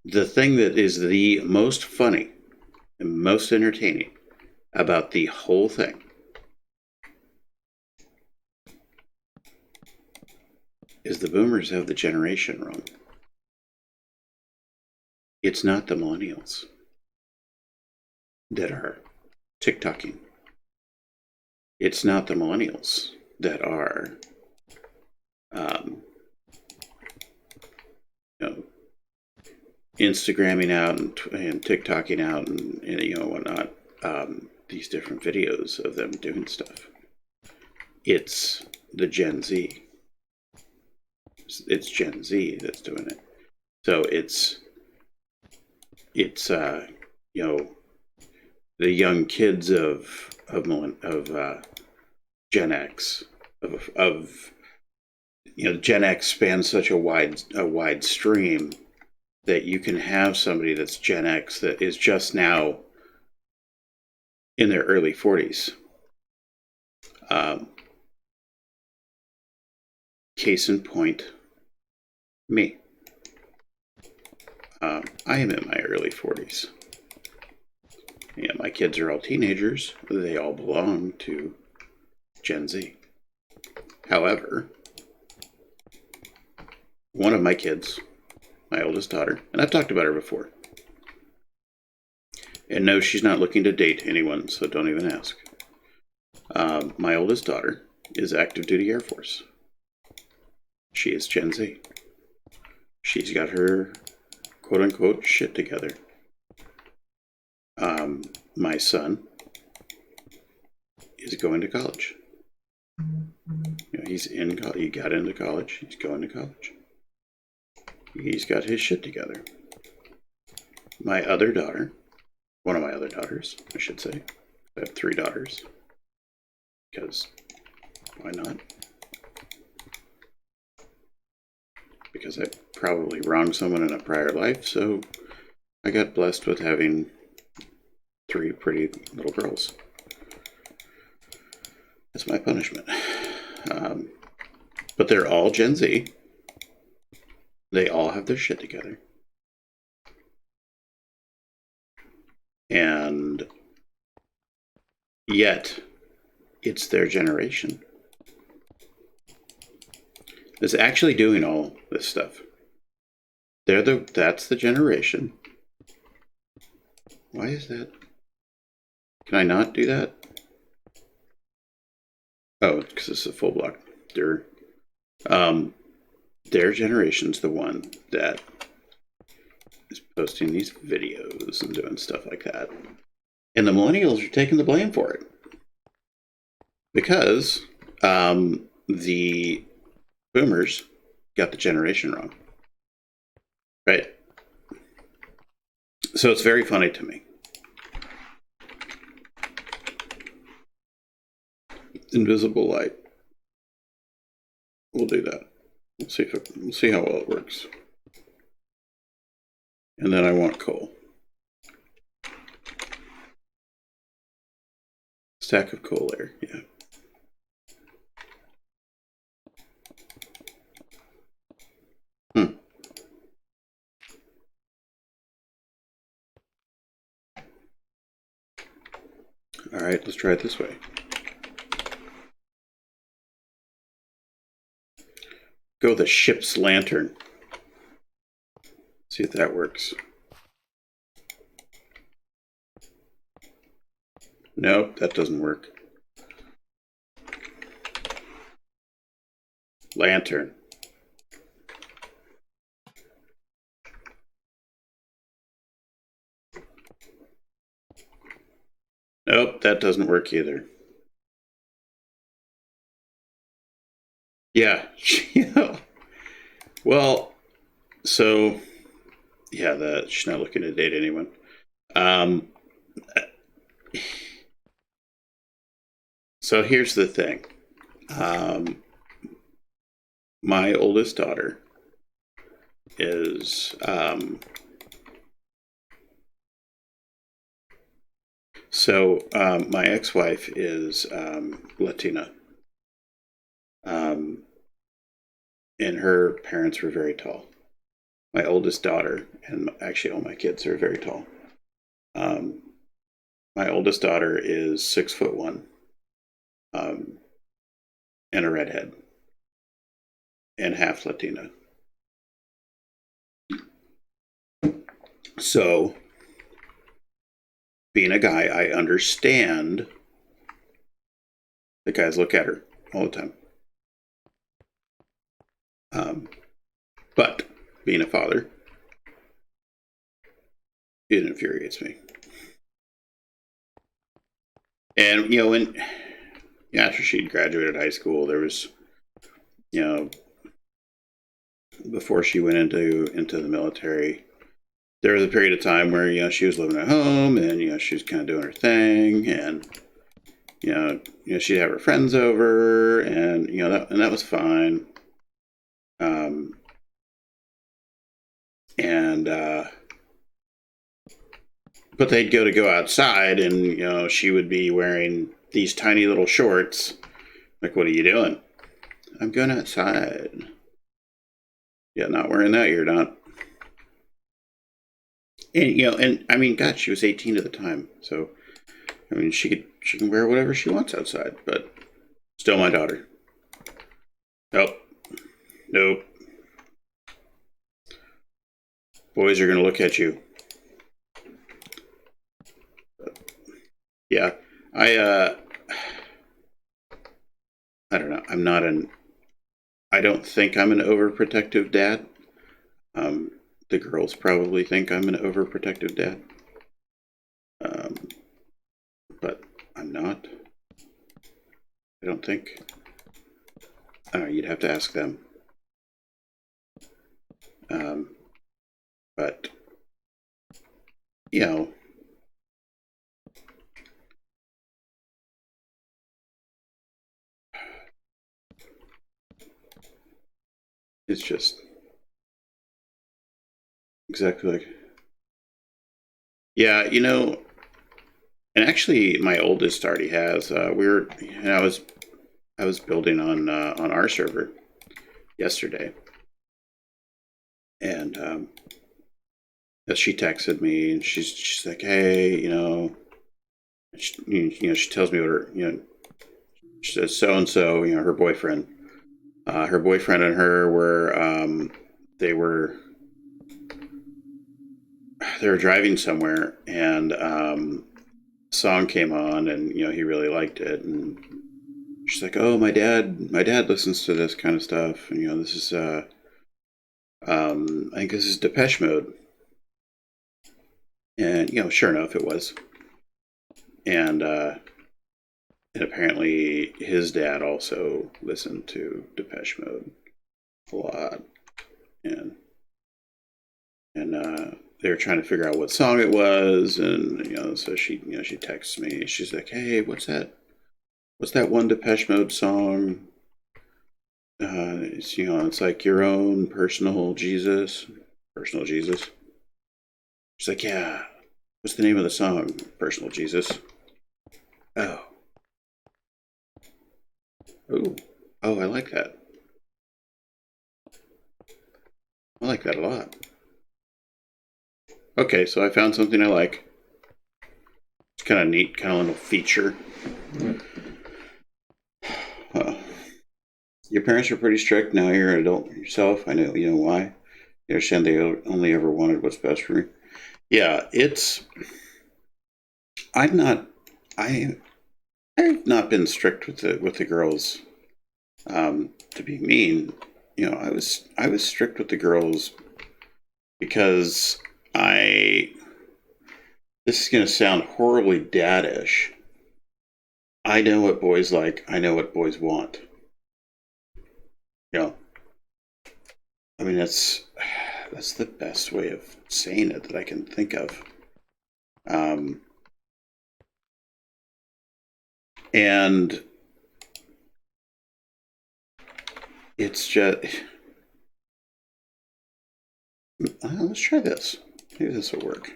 The thing that is the most funny and most entertaining about the whole thing is the boomers have the generation wrong. It's not the millennials that are TikToking. It's not the millennials that are Instagramming out and TikToking out and whatnot, these different videos of them doing stuff. It's the Gen Z. It's Gen Z that's doing it. So it's the young kids of Gen X of Gen X spans such a wide stream that you can have somebody that's Gen X that is just now in their early 40s. Case in point, me. I am in my early 40s. Yeah, my kids are all teenagers. They all belong to Gen Z. However, one of my kids, my oldest daughter, and I've talked about her before, and no, she's not looking to date anyone, so don't even ask. My oldest daughter is active duty Air Force. She is Gen Z. She's got her quote-unquote shit together. My son is going to college. He's in college. He got into college. He's going to college. He's got his shit together. My other daughter, one of my other daughters, I should say. I have 3 daughters. Because why not? Because I probably wronged someone in a prior life, so I got blessed with having 3 pretty little girls. That's my punishment. But they're all Gen Z. They all have their shit together. And yet, it's their generation that's actually doing all this stuff. That's the generation. Why is that? Can I not do that? Oh, because it's a full block. Their generation's the one that is posting these videos and doing stuff like that. And the millennials are taking the blame for it. Because the boomers got the generation wrong. Right? So it's very funny to me. Invisible light. We'll do that. We'll see how well it works. And then I want coal. Stack of coal there, yeah. All right, let's try it this way. Go the ship's lantern. See if that works. Nope, that doesn't work. Lantern. Nope, that doesn't work either. Yeah. Well, so yeah, she's not looking to date anyone. So here's the thing. My oldest daughter is my ex-wife is Latina. And her parents were very tall. my oldest daughter, and actually all my kids are very tall. My oldest daughter is 6'1", and a redhead, and half Latina. So, being a guy, I understand that guys look at her all the time. But being a father, it infuriates me. And, when after she'd graduated high school, there was, before she went into the military, there was a period of time where, she was living at home and, she was kind of doing her thing, and, she'd have her friends over, and, that was fine. But they'd go outside, and, she would be wearing these tiny little shorts. Like, what are you doing? I'm going outside. Yeah, not wearing that, you're not. And I mean, God, she was 18 at the time, so I mean, she can wear whatever she wants outside, but still my daughter. Nope. Boys are gonna look at you. Yeah, I don't know. I don't think I'm an overprotective dad. The girls probably think I'm an overprotective dad. But I'm not. I don't think. I don't know, you'd have to ask them. But, it's just exactly like, yeah, and actually my oldest already has, I was building on our server yesterday, and she texted me, and she's like, hey, she tells me what her, she says so and so, her boyfriend and her were, they were driving somewhere, and song came on, and he really liked it, and she's like, oh, my dad listens to this kind of stuff, and this is I think this is Depeche Mode. And sure enough, it was. And apparently his dad also listened to Depeche Mode a lot, and they were trying to figure out what song it was, and so she texts me. She's like, hey, what's that one Depeche Mode song? It's like your own personal Jesus. She's like, yeah. What's the name of the song? Personal Jesus. Oh. Oh, I like that. I like that a lot. Okay, so I found something I like. It's kind of neat, kind of little feature. Your parents were pretty strict. Now you're an adult yourself. I know. You know why? You understand they only ever wanted what's best for me. Yeah, I'm not. I've not been strict with the girls. To be mean, I was strict with the girls because this is going to sound horribly daddish. I know what boys like. I know what boys want. I mean, that's the best way of saying it that I can think of. And it's just, let's try this. Maybe this will work.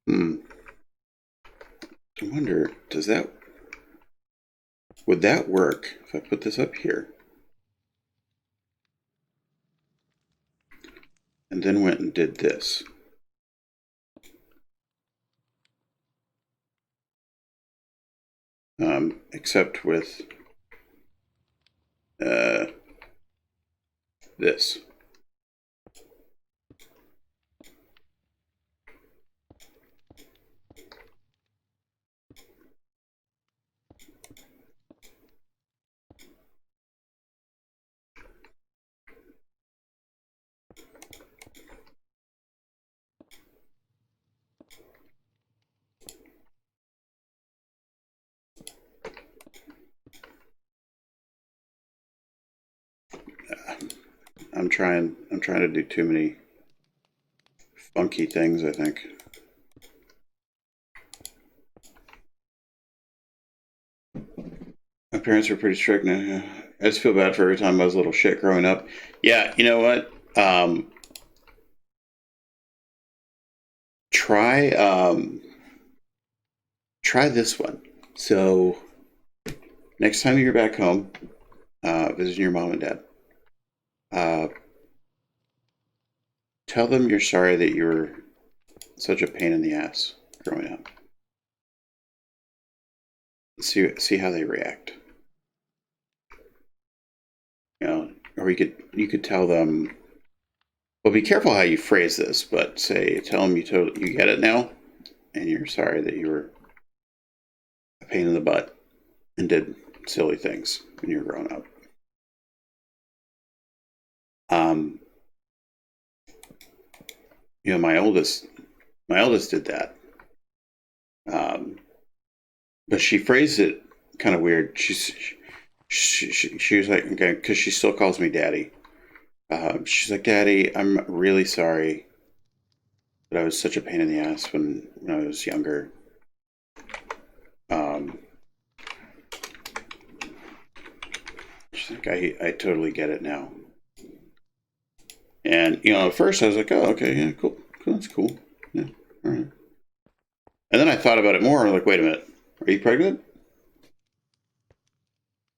I wonder, would that work if I put this up here? And then went and did this. Except with this. I'm trying to do too many funky things, I think. My parents were pretty strict now. Yeah. I just feel bad for every time I was a little shit growing up. Yeah, you know what? Try this one. So next time you're back home, visiting your mom and dad, tell them you're sorry that you were such a pain in the ass growing up. See how they react. You know, or you could tell them. Well, be careful how you phrase this, but tell them you get it now, and you're sorry that you were a pain in the butt and did silly things when you were growing up. You know, my oldest did that, but she phrased it kind of weird. She was like, okay, because she still calls me daddy. She's like, Daddy, I'm really sorry that I was such a pain in the ass when I was younger. She's like, I totally get it now. And, you know, at first I was like, oh, okay, yeah, cool, that's cool. Yeah, all right. And then I thought about it more, like, wait a minute, are you pregnant?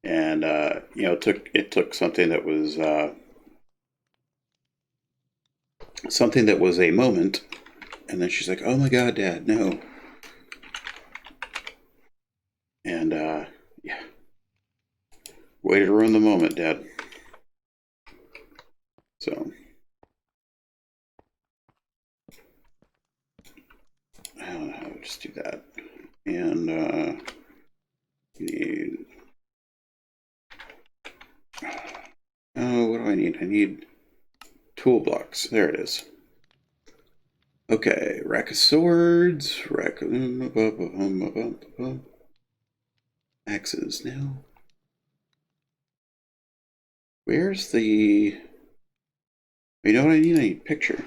And, you know, it took something that was a moment, and then she's like, oh my God, Dad, no. And, yeah. Way to ruin the moment, Dad. So, I don't know, just do that. And, you need, oh, what do I need? I need tool blocks. There it is. Okay, rack of swords, axes now. Where's the, you know what I need? I need picture.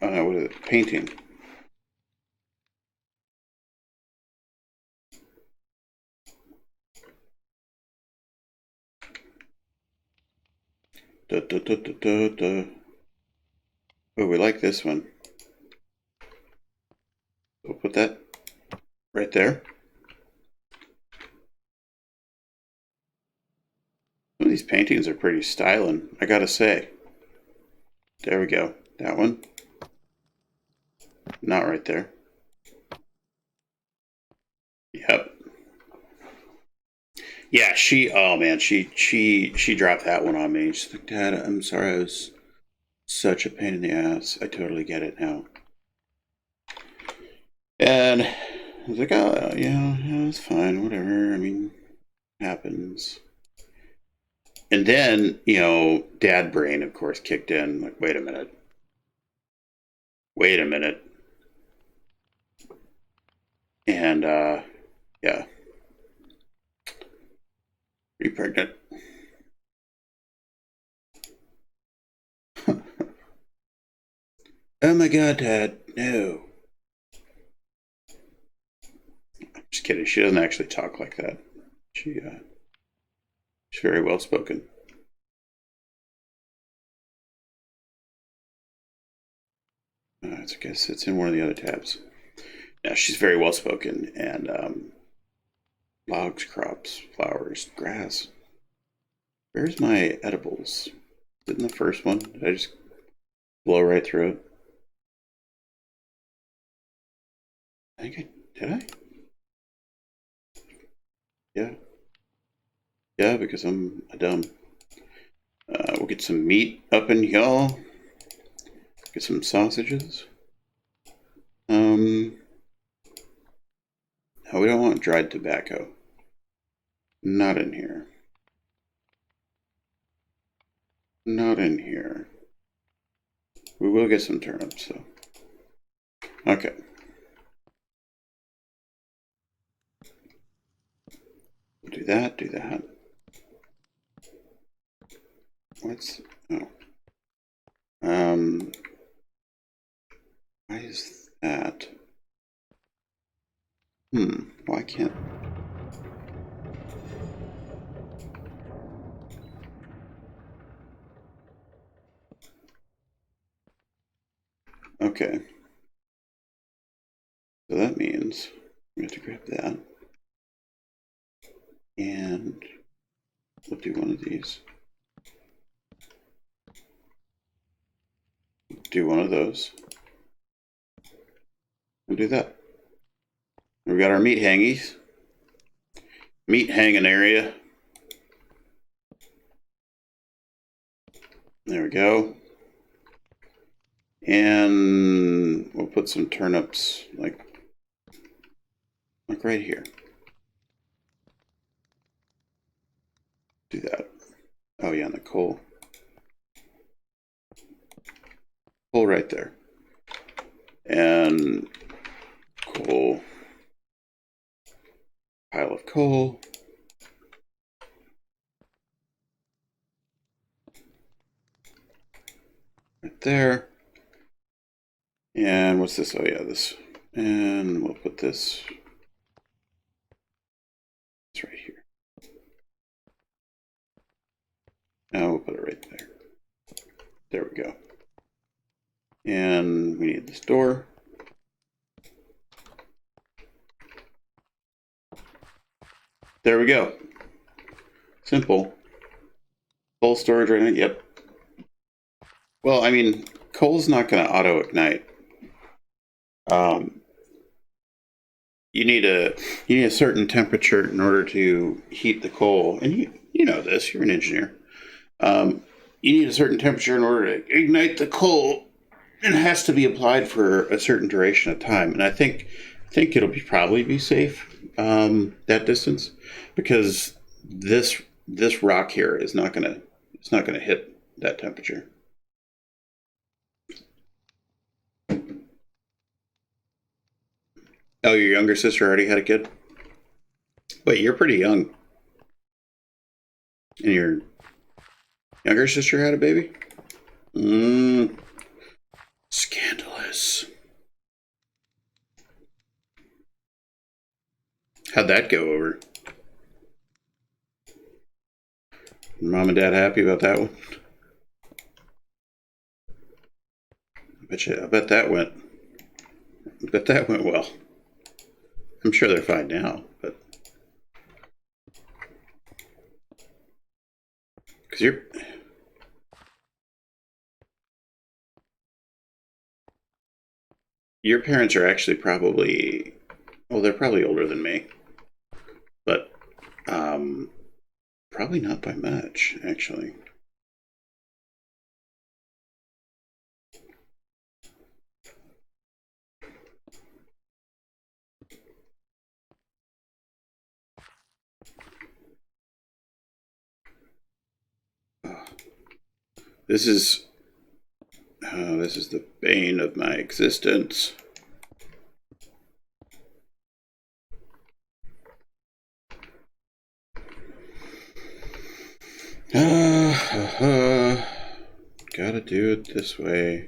Oh no, what is it? Painting. Da, da, da, da, da, da. Oh, we like this one. We'll put that right there. Some of these paintings are pretty styling, I gotta say. There we go. That one. Not right there. Yep. Yeah, oh man, she dropped that one on me. She's like, Dad, I'm sorry I was such a pain in the ass. I totally get it now. And I was like, oh, yeah, it's fine, whatever. I mean, it happens. And then, you know, dad brain, of course, kicked in. Like, wait a minute. Wait a minute. And, yeah. Are you pregnant? Oh my God, Dad, no. Just kidding. She doesn't actually talk like that. She's very well spoken. I guess it's in one of the other tabs. Yeah, she's very well spoken, and logs, crops, flowers, grass. Where's my edibles? Is it in the first one? Did I just blow right through it? I think did I? Yeah. Yeah, because I'm a dumb. We'll get some meat up in here. Get some sausages. No, we don't want dried tobacco. Not in here. Not in here. We will get some turnips, though. Okay. We'll do that, do that. What's... oh. Why is that? Why can't... okay. So that means we have to grab that. And we'll do one of these. Do one of those. We'll do that. We've got our meat hangies. Meat hanging area. There we go. And we'll put some turnips like right here. Do that. Oh yeah, and the coal. Coal right there. And coal. Pile of coal. Right there. And what's this? Oh yeah, this. And we'll put this. It's right here. Now we'll put it right there. There we go. And we need this door. There we go. Simple. Coal storage right now. Yep. Well, I mean, coal's not going to auto-ignite. You need a certain temperature in order to heat the coal, and you know this. You're an engineer. You need a certain temperature in order to ignite the coal. It has to be applied for a certain duration of time, and I think it'll probably be safe that distance, because this rock here is not gonna hit that temperature. Oh, your younger sister already had a kid? Wait, you're pretty young. And your younger sister had a baby? Scandalous. How'd that go over? Mom and Dad happy about that one? I bet that went well. I'm sure they're fine now, but because your parents are actually probably, well, they're probably older than me, but probably not by much, actually. This is the bane of my existence. Gotta do it this way.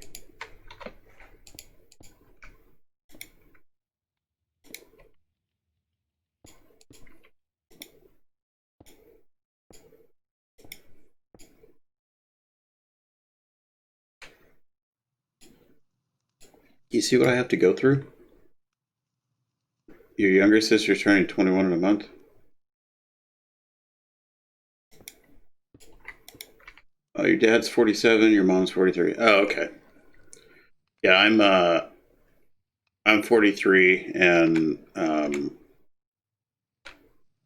You see what I have to go through? Your younger sister's turning 21 in a month. Oh, your dad's 47, your mom's 43. Oh, okay. Yeah, I'm 43, and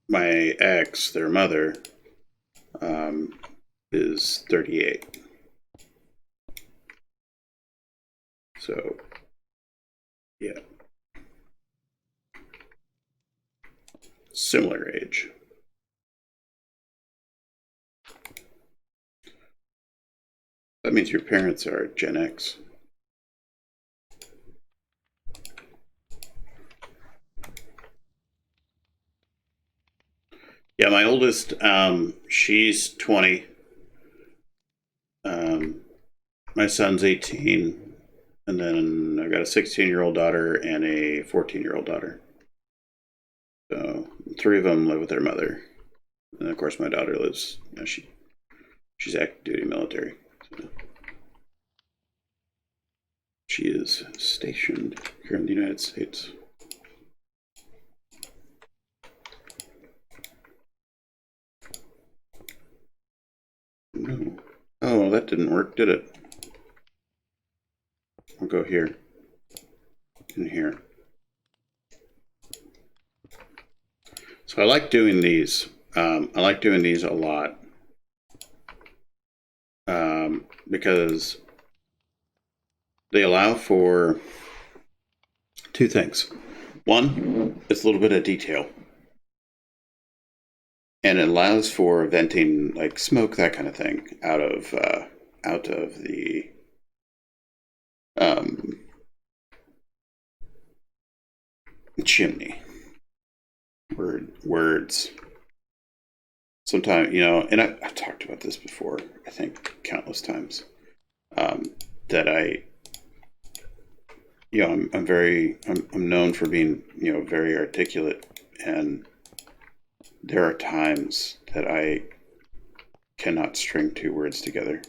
my ex, their mother, is 38. So, yeah. Similar age. That means your parents are Gen X. Yeah, my oldest, she's 20. My son's 18. And then I've got a 16-year-old daughter and a 14-year-old daughter. So 3 of them live with their mother. And of course, my daughter lives, she's active duty military. So she is stationed here in the United States. No. Oh, that didn't work, did it? I'll go here. And here. So I like doing these. I like doing these a lot. Because they allow for 2 things. One, it's a little bit of detail. And it allows for venting, like smoke, that kind of thing, out of the chimney. Words. Sometimes, and I've talked about this before, I think countless times, that I'm known for being, very articulate, and there are times that I cannot string 2 words together.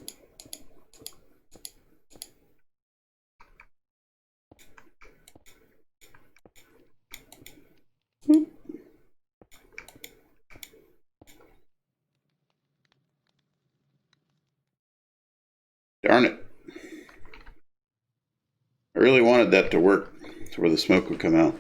Darn it. I really wanted that to work to where the smoke would come out.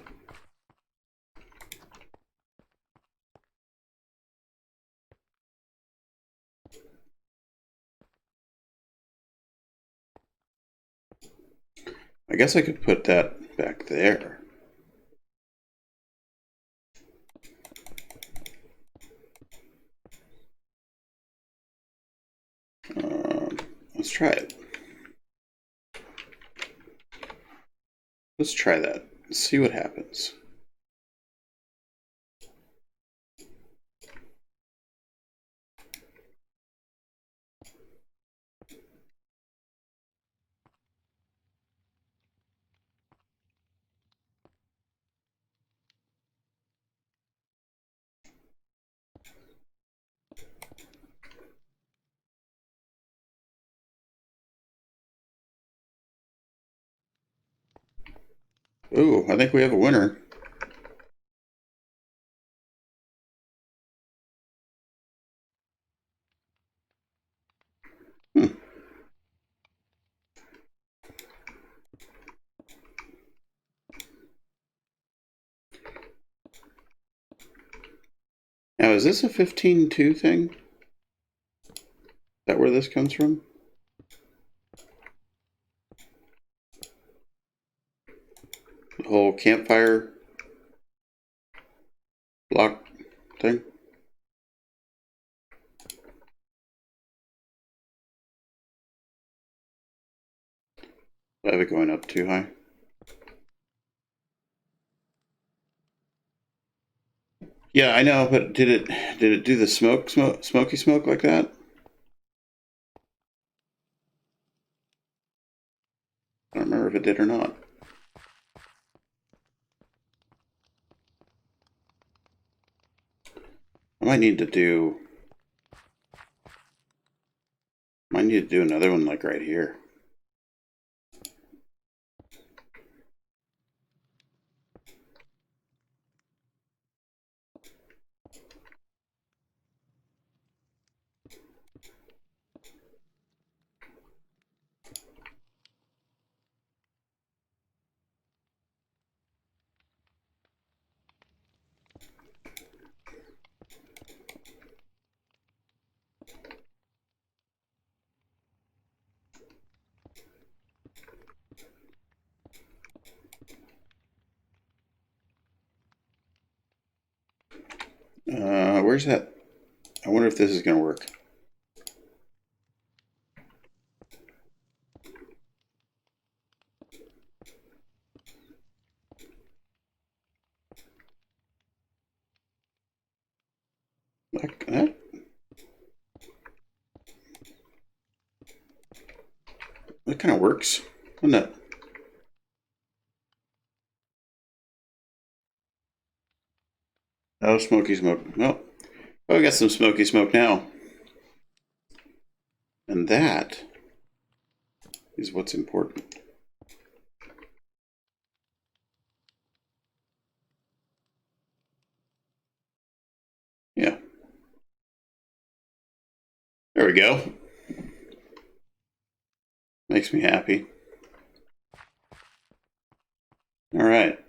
I guess I could put that back there. Let's try it. Let's try that. See what happens. Ooh, I think we have a winner. Now, is this a 15.2 thing? Is that where this comes from? The whole campfire block thing? I have it going up too high. Yeah, I know, but did it do the smoky smoke like that? I don't remember if it did or not. I might need to do another one like right here. Where's that? I wonder if this is going to work. Like that? That kind of works, doesn't it? Oh, smoky smoke. Well, we got some smoky smoke now. And that is what's important. Yeah. There we go. Makes me happy. All right.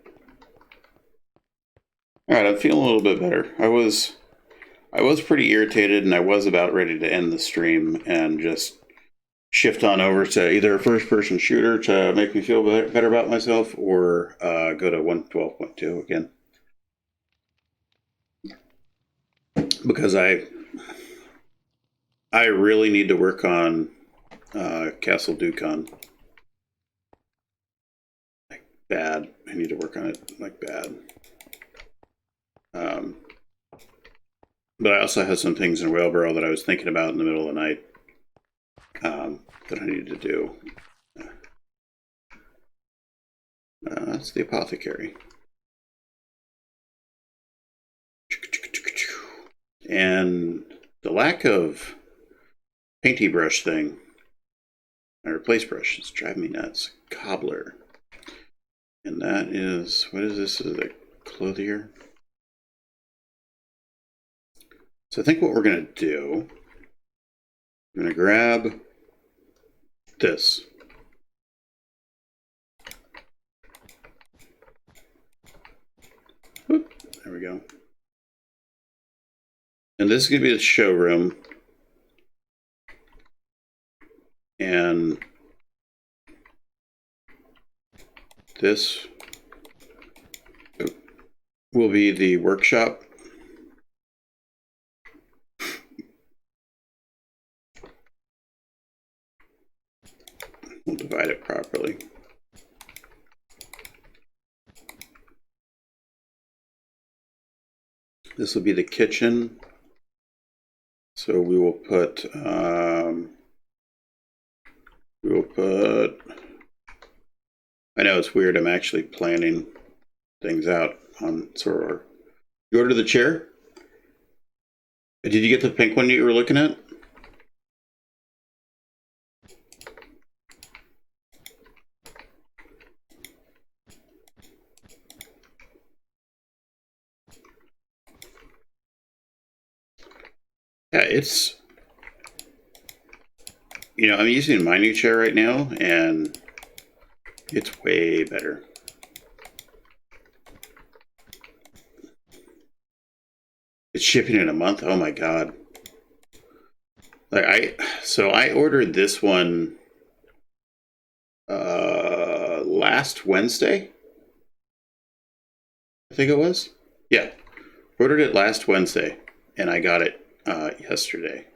All right, I'm feeling a little bit better. I was pretty irritated, and I was about ready to end the stream and just shift on over to either a first-person shooter to make me feel better about myself, or go to 112.2 again. Because I really need to work on Castle Ducon. Like, bad. I need to work on it, like, bad. But I also have some things in WhaleBorough that I was thinking about in the middle of the night that I need to do. That's the apothecary. And the lack of painty brush thing, my replace brush, is driving me nuts. Cobbler. And that is, what is this? Is it a clothier? So I think what we're going to do, I'm going to grab this. Whoop, there we go. And this is going to be the showroom. And this will be the workshop. We'll divide it properly. This will be the kitchen. So we will put, I know it's weird, I'm actually planning things out on Soror. You ordered the chair? Did you get the pink one you were looking at? Yeah, it's, you know, I'm using my new chair right now, and it's way better. It's shipping in a month. Oh my god! Like I ordered this one last Wednesday. I think it was. Yeah, ordered it last Wednesday, and I got it yesterday.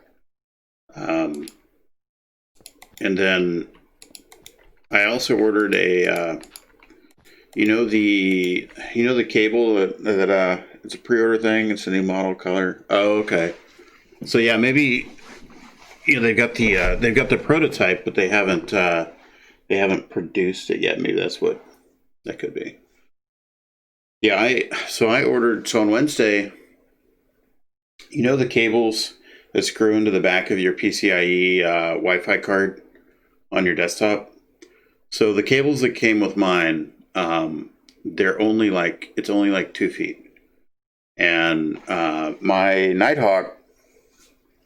And then I also ordered a, you know the cable that it's a pre-order thing. It's a new model color. Oh, okay. So yeah, maybe, you know, they've got the prototype, but they haven't produced it yet. Maybe that's what that could be. Yeah, I ordered, so on Wednesday, you know the cables that screw into the back of your PCIe Wi-Fi card on your desktop? So the cables that came with mine, it's only like 2 feet. And my Nighthawk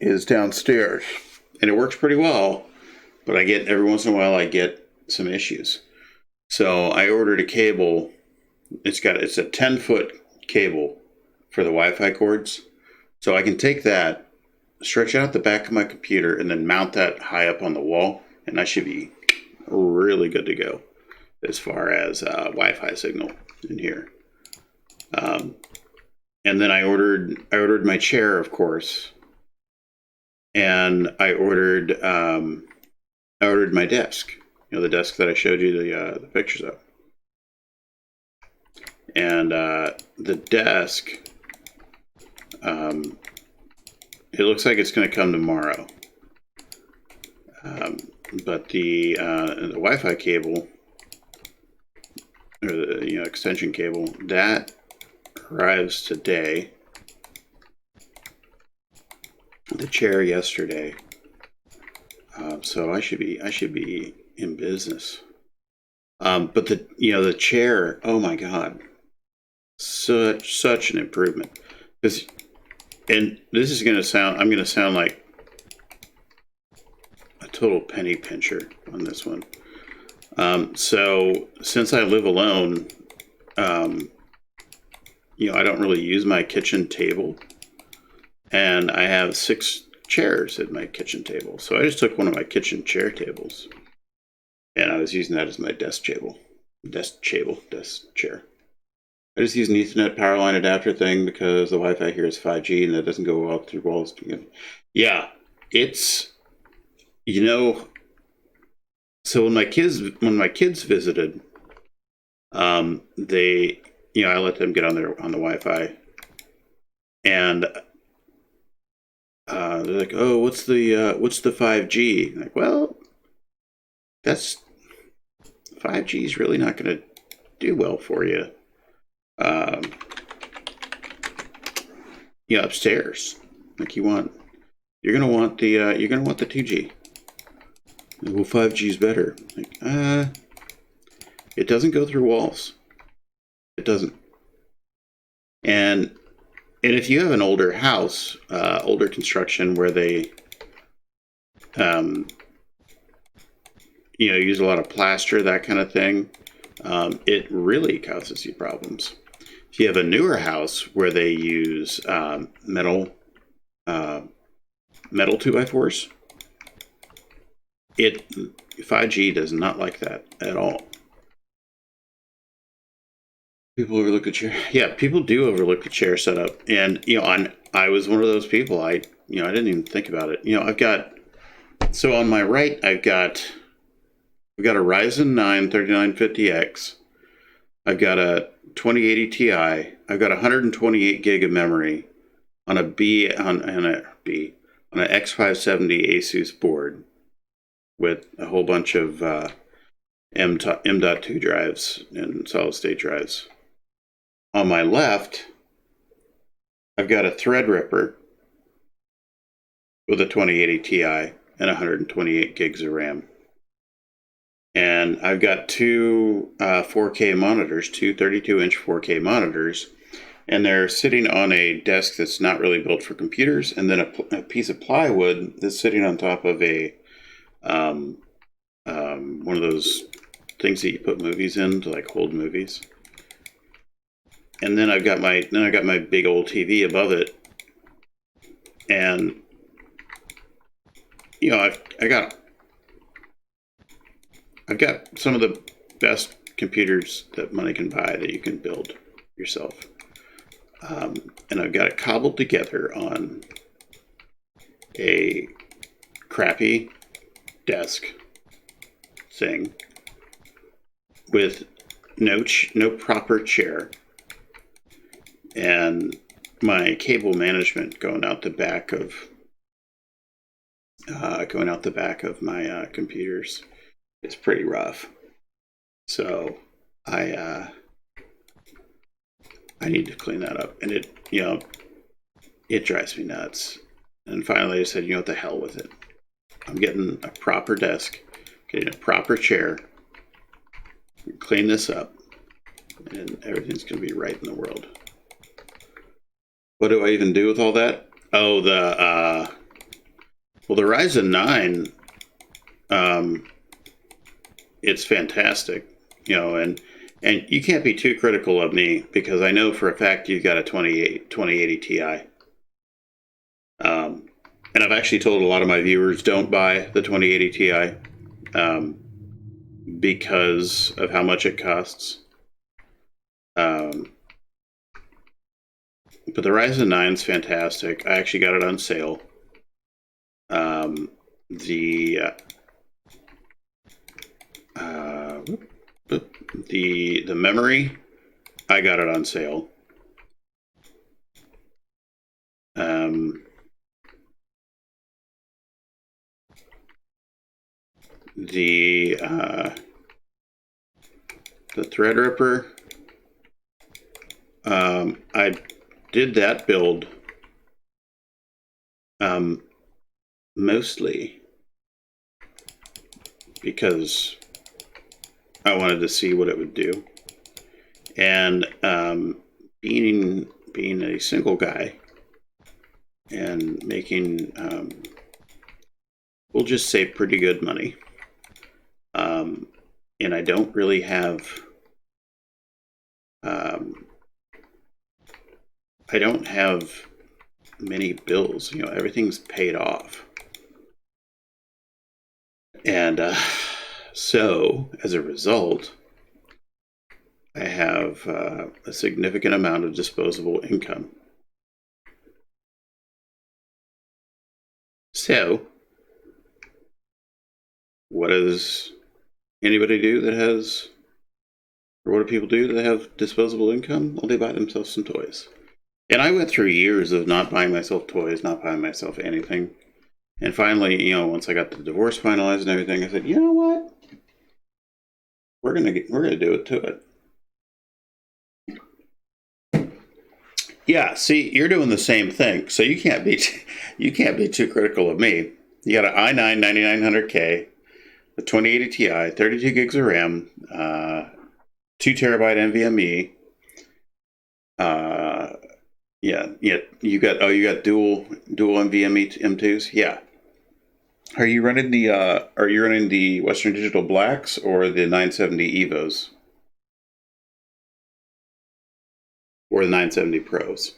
is downstairs, and it works pretty well, but every once in a while I get some issues. So I ordered a cable. It's a 10-foot cable for the Wi-Fi cords. So I can take that, stretch out the back of my computer, and then mount that high up on the wall, and I should be really good to go as far as Wi-Fi signal in here. And and then I ordered my chair, of course, and I ordered my desk. You know, the desk that I showed you the pictures of. And the desk, it looks like it's going to come tomorrow. But the Wi-Fi cable, or the extension cable, that arrives today. The chair yesterday. So I should be in business. But the chair, oh my God, such an improvement. And this is I'm going to sound like a total penny pincher on this one. So since I live alone, I don't really use my kitchen table, and I have 6 chairs at my kitchen table. So I just took one of my kitchen chair tables, and I was using that as my desk chair. I just use an Ethernet power line adapter thing because the Wi-Fi here is 5G and that doesn't go out through walls. Yeah, it's, so when my kids visited, they, I let them get on the Wi-Fi, and they're like, "Oh, what's the 5G?" I'm like, well, that's 5G is really not going to do well for you. Upstairs, like you're gonna want the 2G. Well, 5G is better. Like, it doesn't go through walls. It doesn't. And if you have an older house, older construction where they, use a lot of plaster, that kind of thing, it really causes you problems. If you have a newer house where they use metal 2x4s, 5G does not like that at all. People overlook the chair. Yeah, people do overlook the chair setup, and I was one of those people. I didn't even think about it. So on my right, I've got a Ryzen 9 3950X. I've got a 2080 Ti. I've got 128 gig of memory on an X570 Asus board with a whole bunch of M.2 drives and solid state drives. On my left, I've got a Threadripper with a 2080 Ti and 128 gigs of RAM. And I've got 2 4K monitors, 2 32-inch 4K monitors, and they're sitting on a desk that's not really built for computers, and then a piece of plywood that's sitting on top of a one of those things that you put movies in to like hold movies. And then I've got my big old TV above it, and I've got some of the best computers that money can buy that you can build yourself. And I've got it cobbled together on a crappy desk thing with no proper chair, and my cable management going out the back of my computers. It's pretty rough. So I need to clean that up, and it drives me nuts. And finally I said, what the hell with it. I'm getting a proper desk, getting a proper chair, clean this up, and everything's going to be right in the world. What do I even do with all that? Oh, the Ryzen 9, it's fantastic, and you can't be too critical of me because I know for a fact you've got a 2080 Ti. And I've actually told a lot of my viewers don't buy the 2080 Ti because of how much it costs. But the Ryzen 9 is fantastic. I actually got it on sale. The memory, I got it on sale. The Threadripper, I did that build mostly because I wanted to see what it would do, and being a single guy and making we'll just say pretty good money, and I don't really have I don't have many bills. You know, everything's paid off. And so, as a result, I have a significant amount of disposable income. So, what does anybody do that has, or what do people do that have disposable income? Well, they buy themselves some toys. And I went through years of not buying myself toys, not buying myself anything. And finally, you know, once I got the divorce finalized and everything, I said, you know what? We're gonna do it to it. Yeah, see, you're doing the same thing, so you can't be too critical of me. You got an i9 9900K, a 2080 Ti, 32 gigs of RAM, 2 terabyte NVMe. Yeah, you got dual NVMe M2s. Yeah. Are you running the Western Digital Blacks or the 970 Evos? Or the 970 Pros?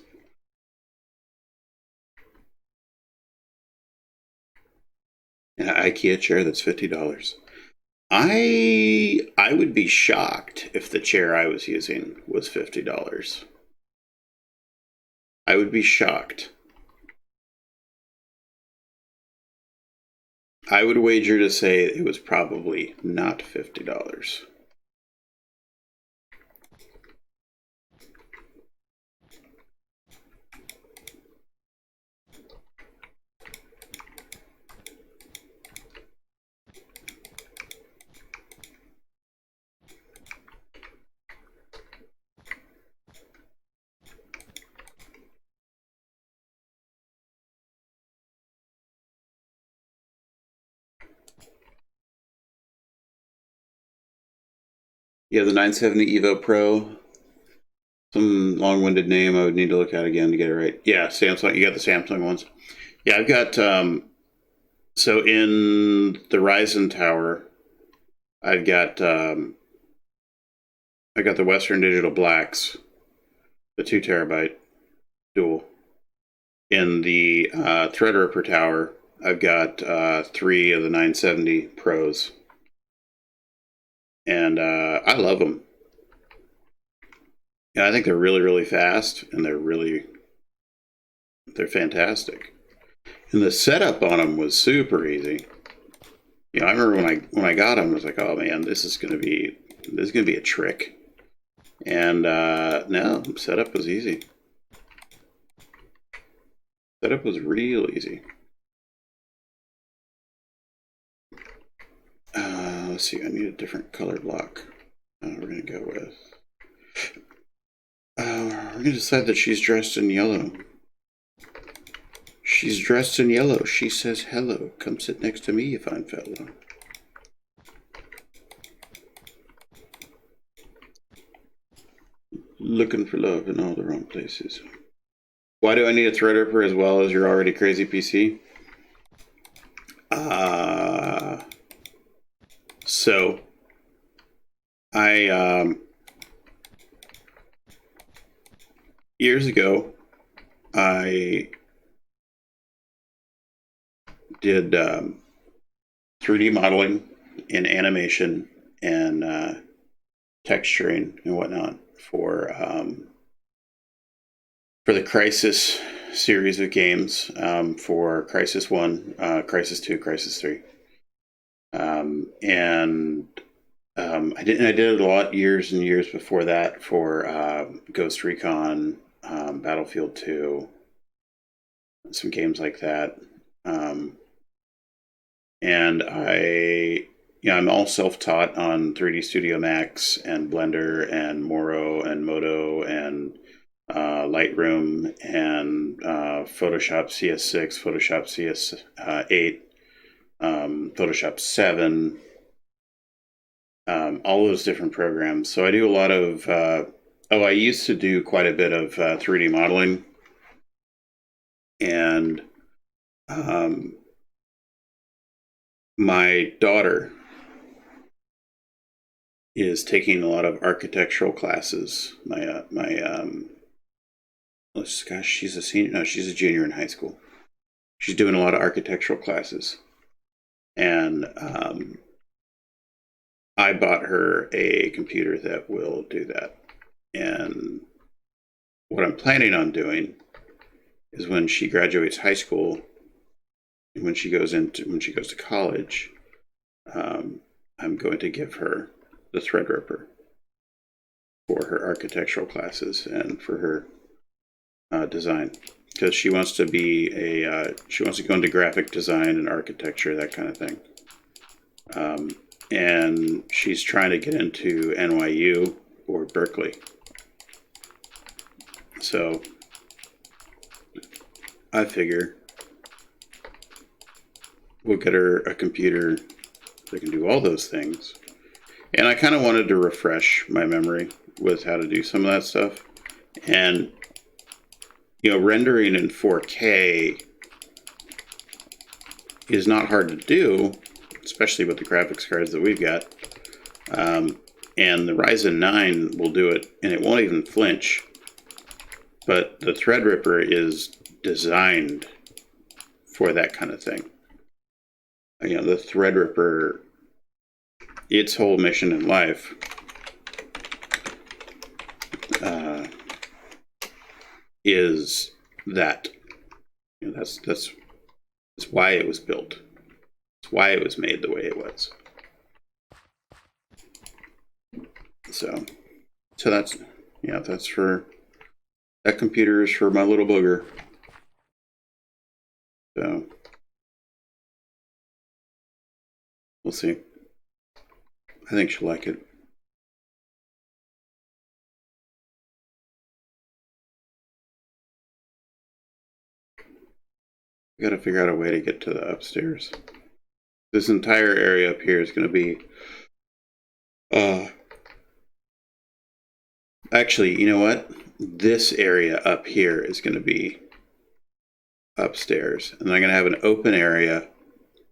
An IKEA chair that's $50. I would be shocked if the chair I was using was $50. I would be shocked. I would wager to say it was probably not $50. Yeah, the 970 Evo Pro. Some long-winded name I would need to look at again to get it right. Yeah, Samsung. You got the Samsung ones. Yeah, I've got so in the Ryzen tower, I've got the Western Digital Blacks, the 2 terabyte dual. In the Threadripper tower, I've got 3 of the 970 Pros, and I love them. Yeah, I think they're really, really fast, and they're fantastic. And the setup on them was super easy. You know, I remember when I got them, I was like, oh man, this is gonna be a trick. And no, setup was easy. Setup was real easy. Let's see, I need a different color block. We're gonna go with. We're gonna decide that she's dressed in yellow. She's dressed in yellow. She says hello. Come sit next to me, you fine fellow. Looking for love in all the wrong places. Why do I need a Threadripper as well as your already crazy PC? So I years ago I did 3D modeling and animation and texturing and whatnot for for the Crisis series of games, for Crisis 1, Crisis 2, Crisis 3. And I did it a lot years and years before that for Ghost Recon, Battlefield 2, some games like that. And I'm all self-taught on 3D Studio Max and Blender and Moro and Modo and Lightroom and Photoshop CS6, Photoshop CS8, Photoshop 7, all those different programs. So I do a lot of, I used to do quite a bit of 3D modeling. And my daughter is taking a lot of architectural classes. She's a senior. No, she's a junior in high school. She's doing a lot of architectural classes, and I bought her a computer that will do that. And what I'm planning on doing is when she graduates high school, and when she goes to college, I'm going to give her the Threadripper for her architectural classes and for her design, because she wants to go into graphic design and architecture, that kind of thing. And she's trying to get into NYU or Berkeley. So I figure we'll get her a computer that can do all those things. And I kind of wanted to refresh my memory with how to do some of that stuff. And, rendering in 4K is not hard to do, especially with the graphics cards that we've got. And the Ryzen 9 will do it, and it won't even flinch. But the Threadripper is designed for that kind of thing. The Threadripper, its whole mission in life is that. That's why it was built. It's why it was made the way it was. So that's for, that computer is for my little booger. So we'll see. I think she'll like it. I gotta figure out a way to get to the upstairs. This entire area up here is gonna be actually, you know what? This area up here is gonna be upstairs. And I'm gonna have an open area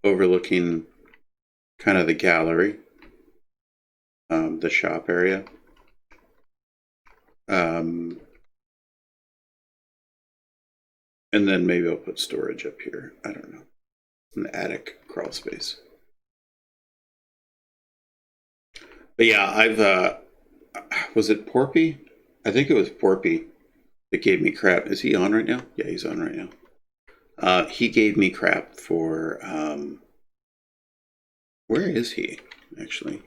overlooking kind of the gallery, the shop area. And then maybe I'll put storage up here. I don't know. An attic crawl space. But yeah, was it Porpy? I think it was Porpy that gave me crap. Is he on right now? Yeah, he's on right now. He gave me crap for, where is he, actually?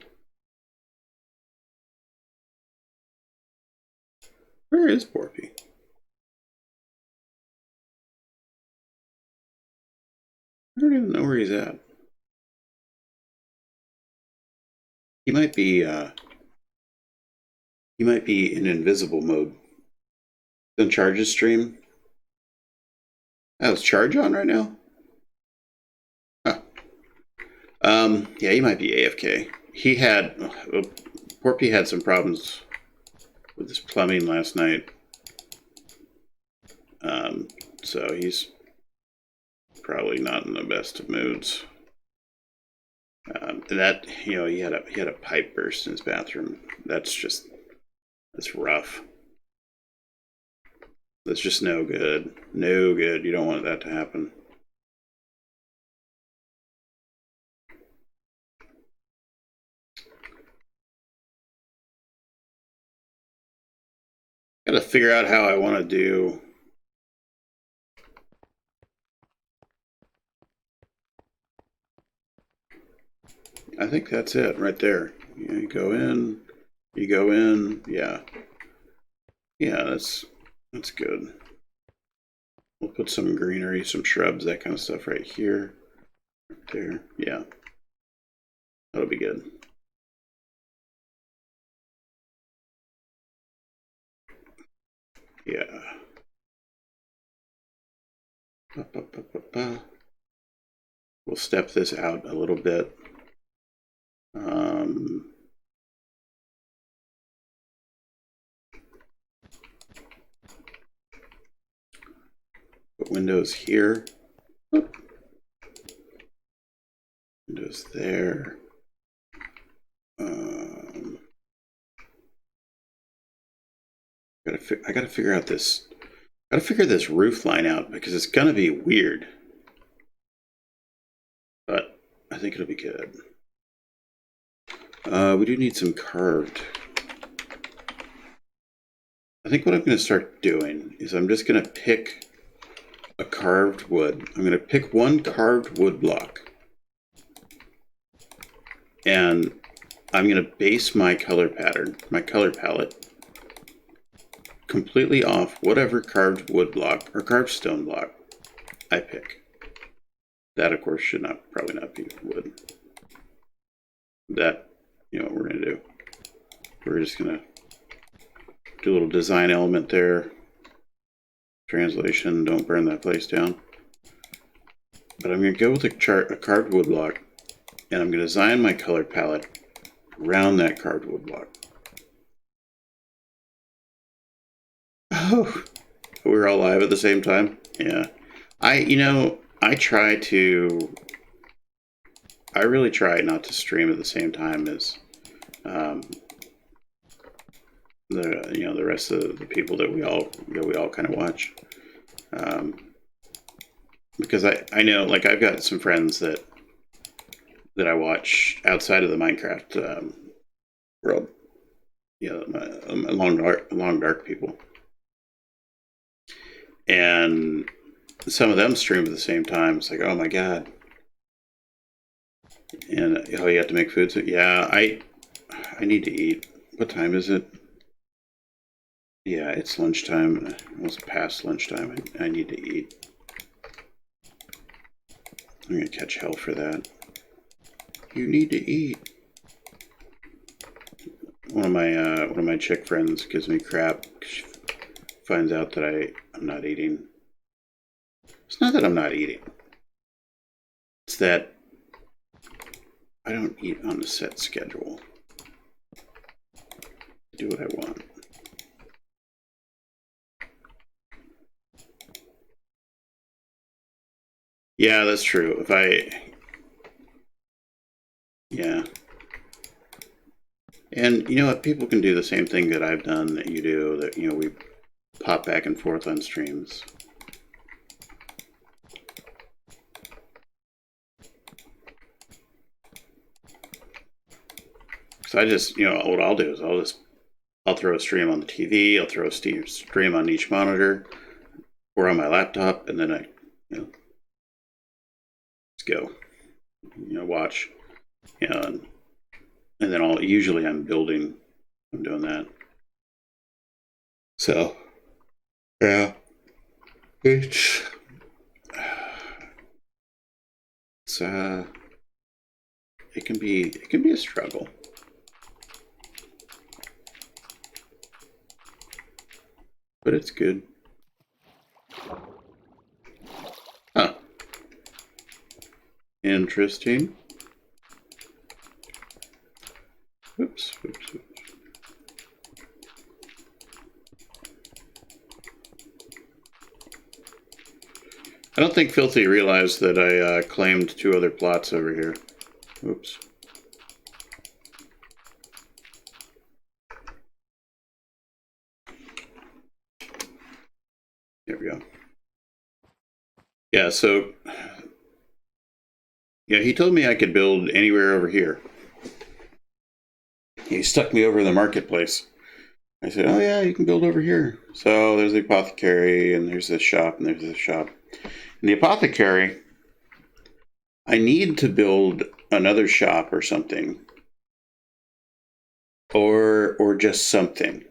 Where is Porpy? I don't even know where he's at. He might be in invisible mode. Then Charge's stream. Oh, is Charge on right now? Huh. Yeah, he might be AFK. Porpy had some problems with his plumbing last night. So he's probably not in the best of moods. He had a pipe burst in his bathroom. That's rough. That's just no good. No good. You don't want that to happen. Gotta figure out how I want to do I think that's it right there. You go in, you go in, yeah. Yeah, that's good. We'll put some greenery, some shrubs, that kind of stuff right here. Right there, yeah. That'll be good. Yeah. We'll step this out a little bit. Put windows here. Oop. Windows there. I gotta figure out this. Gotta figure this roof line out because it's gonna be weird. But I think it'll be good. We do need some carved. I think what I'm going to start doing is I'm just going to pick a carved wood. I'm going to pick one carved wood block. And I'm going to base my color pattern, my color palette, completely off whatever carved wood block or carved stone block I pick. That, of course, should probably not be wood. That, you know what we're going to do. We're just going to do a little design element there. Translation, don't burn that place down. But I'm going to go with a carved wood block, and I'm going to design my color palette around that carved wood block. Oh, we're all live at the same time? Yeah. I really try not to stream at the same time as the rest of the people that we all kind of watch, because I know, like, I've got some friends that I watch outside of the Minecraft world, long dark people, and some of them stream at the same time. It's like, oh my god. And you have to make food. So yeah, I need to eat. What time is it? Yeah, it's lunchtime. Almost past lunchtime. I need to eat. I'm gonna catch hell for that. You need to eat. One of my chick friends gives me crap. She finds out that I'm not eating. It's not that I'm not eating. It's that I don't eat on a set schedule. I do what I want. Yeah, that's true. Yeah. And you know what? People can do the same thing that I've done, that you do, that, we pop back and forth on streams. So I just, what I'll do is I'll throw a stream on the TV, I'll throw a stream on each monitor or on my laptop, and then I, let's go, watch, and then I'm building, I'm doing that. So, yeah, it can be a struggle. But it's good. Huh. Interesting. Oops. I don't think Filthy realized that I claimed 2 other plots over here. Oops. There we go. Yeah, so... yeah, he told me I could build anywhere over here. He stuck me over the marketplace. I said, oh yeah, you can build over here. So there's the apothecary, and there's this shop, and there's this shop. In the apothecary, I need to build another shop or something, or just something.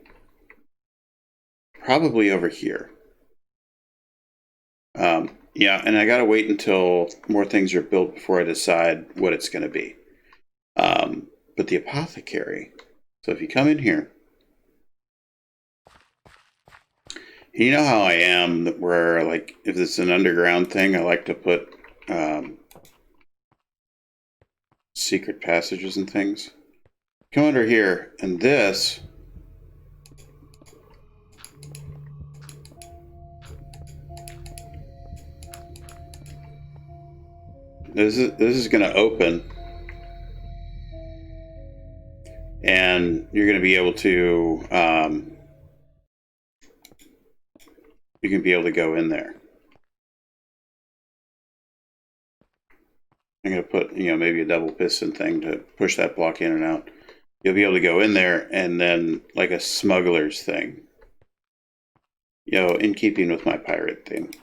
Probably over here. Yeah, and I gotta wait until more things are built before I decide what it's going to be. But the apothecary. So if you come in here, you know how I am, where like if it's an underground thing, I like to put secret passages and things. Come under here, and this is going to open, and you're going to be able to you can be able to go in there. I'm going to put, maybe a double piston thing to push that block in and out. You'll be able to go in there, and then like a smuggler's thing, in keeping with my pirate thing.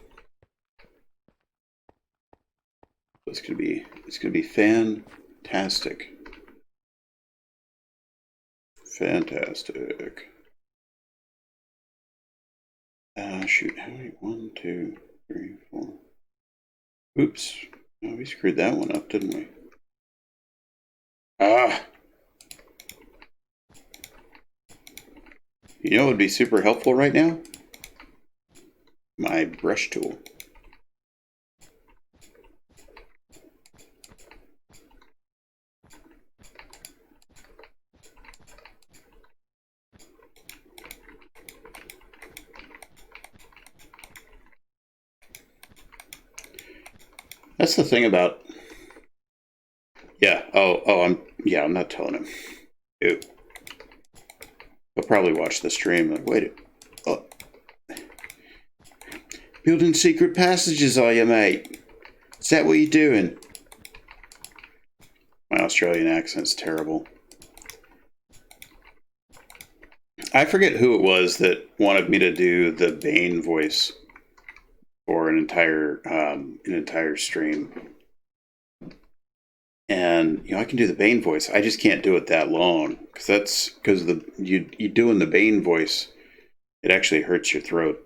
It's gonna be fantastic. Fantastic. Shoot, how many? 1, 2, 3, 4. Oops. Oh, we screwed that one up, didn't we? Ah! You know what would be super helpful right now? My brush tool. That's the thing about... Yeah, I'm not telling him. Ew. He'll probably watch the stream like, wait, oh. Building secret passages, are you, mate? Is that what you're doing? My Australian accent's terrible. I forget who it was that wanted me to do the Bane voice for an entire stream. And I can do the Bane voice. I just can't do it that long because you doing the Bane voice, it actually hurts your throat.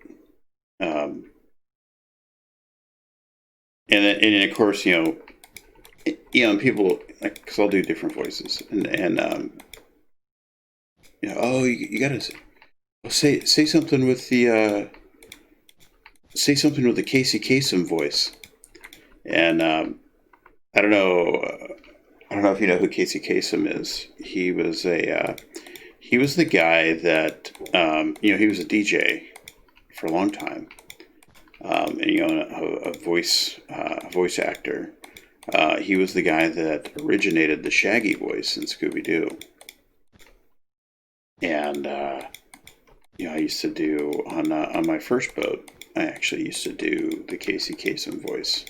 And of course, people, because I'll do different voices, you gotta say something with the Casey Kasem voice, and I don't know if you know who Casey Kasem is. He was the guy that he was a DJ for a long time. And a voice actor. He was the guy that originated the Shaggy voice in Scooby-Doo. And I used to do on my first boat. I actually used to do the Casey Kasem voice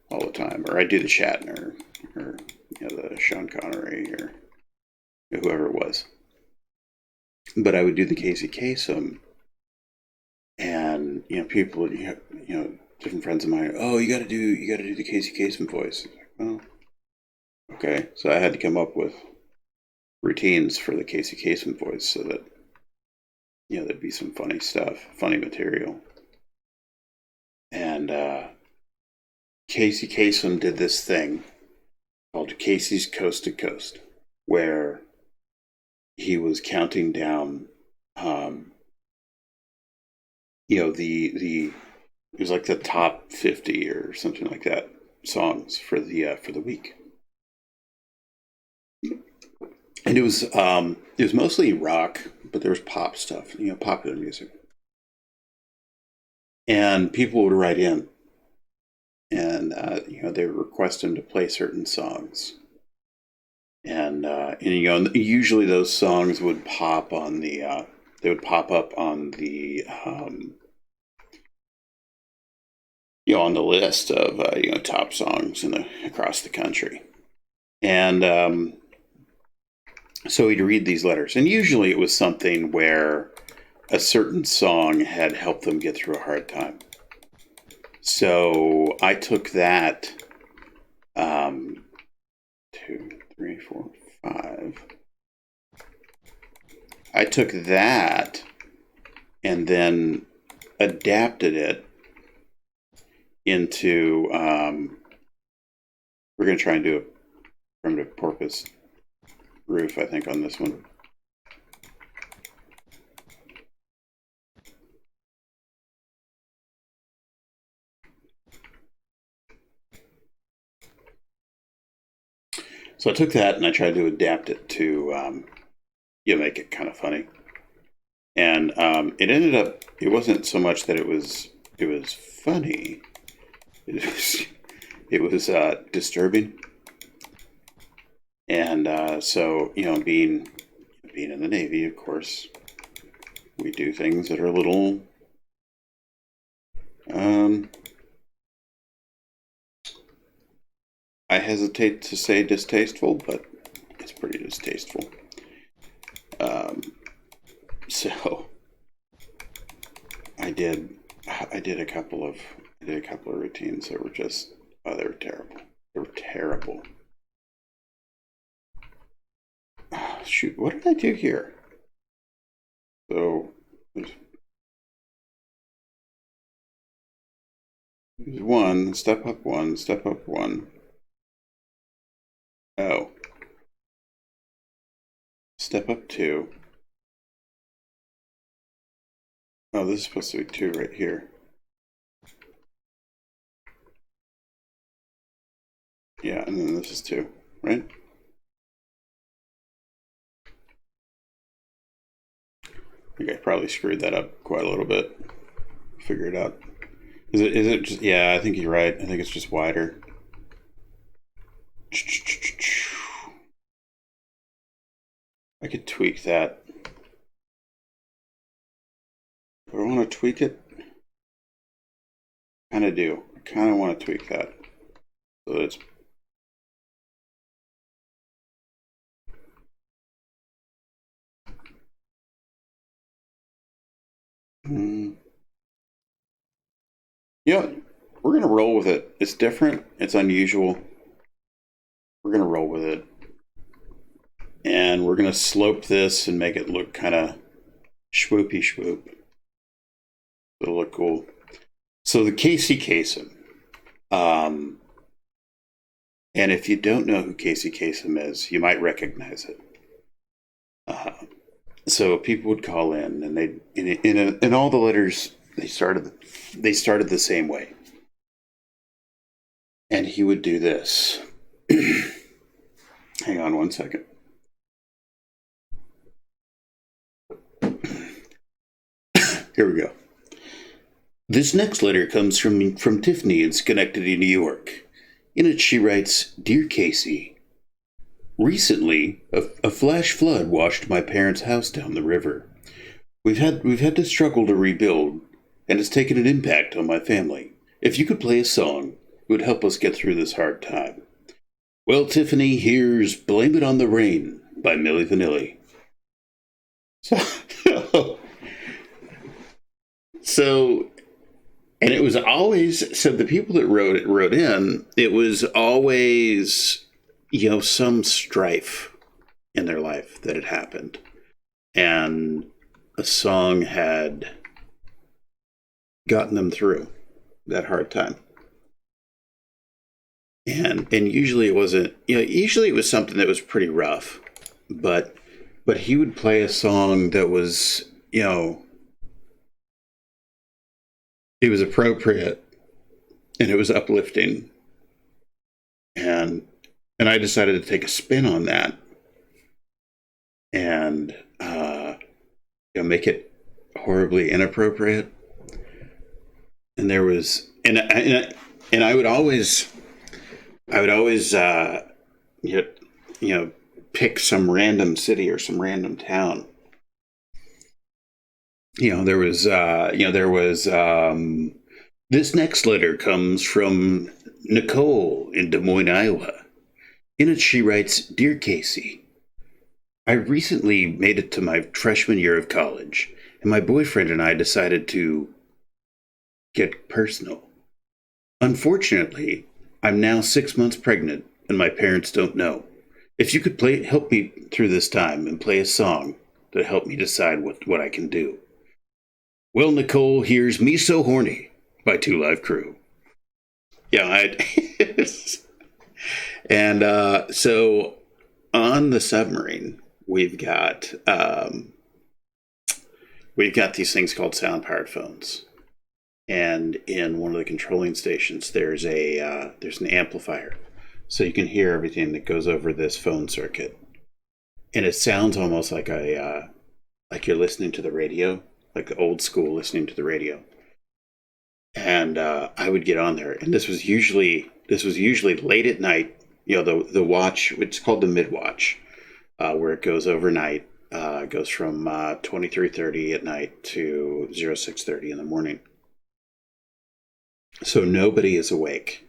all the time, or I do the Shatner, or the Sean Connery, or whoever it was. But I would do the Casey Kasem. And people, different friends of mine. Oh, you got to do the Casey Kasem voice. Like, oh, okay. So I had to come up with routines for the Casey Kasem voice so that there'd be some funny stuff, funny material. And Casey Kasem did this thing called Casey's Coast to Coast, where he was counting down. It was like the top 50 or something like that songs for the week, and it was mostly rock, but there was pop stuff, popular music, and people would write in, and they would request him to play certain songs, and usually those songs would pop on the they would pop up on the on the list of top songs across the country, and so he'd read these letters, and usually it was something where a certain song had helped them get through a hard time. So I took that 2, 3, 4, 5. I took that and then adapted it into, we're going to try and do a primitive porpoise roof, I think, on this one. So I took that and I tried to adapt it to, make it kind of funny. And it ended up, it wasn't so much that it was funny. It was disturbing. And so, being in the Navy, of course, we do things that are a little, I hesitate to say distasteful, but it's pretty distasteful. So I did a couple of routines that were just, they were terrible. They were terrible. Oh, shoot, what did I do here? So there's one, step up one, step up one. Oh. Step up 2. Oh, this is supposed to be 2 right here. Yeah, and then this is 2, right? I think I probably screwed that up quite a little bit. Figure it out. Is it just, yeah, I think you're right. I think it's just wider. I could tweak that. Do I want to tweak it? I kind of do. I kind of want to tweak that. So that it's... Yeah, we're going to roll with it. It's different. It's unusual. We're going to roll with it. And we're going to slope this and make it look kind of swoopy swoop. It'll look cool. So the Casey Kasem. And if you don't know who Casey Kasem is, you might recognize it. So people would call in, and they in all the letters they started the same way. And he would do this. Hang on one second. Here we go. This next letter comes from Tiffany in Schenectady, New York. In it she writes, "Dear Casey, recently a flash flood washed my parents' house down the river. We've had to struggle to rebuild, and it's taken an impact on my family. If you could play a song, it would help us get through this hard time." Well, Tiffany, here's "Blame It on the Rain" by Milli Vanilli. So, and it was always, so the people that wrote in, it was always, some strife in their life that had happened. And a song had gotten them through that hard time. And usually it wasn't, usually it was something that was pretty rough, but he would play a song that was, it was appropriate and it was uplifting. And I decided to take a spin on that and, make it horribly inappropriate. And there was, and I would always, pick some random city or some random town. There was, this next letter comes from Nicole in Des Moines, Iowa. In it she writes, "Dear Casey, I recently made it to my freshman year of college, and my boyfriend and I decided to get personal. Unfortunately, I'm now 6 months pregnant, and my parents don't know. If you could help me through this time and play a song that helped me decide what I can do. Well, Nicole, here's Me So Horny by Two Live Crew. Yeah, and so on the submarine, we've got these things called sound-powered phones, and in one of the controlling stations, there's an amplifier, so you can hear everything that goes over this phone circuit, and it sounds almost like like you're listening to the radio, like the old school listening to the radio. And I would get on there, and this was usually late at night. You know, the watch. It's called the mid watch, where it goes overnight. It goes from 23:30 at night to 06:30 in the morning. So nobody is awake,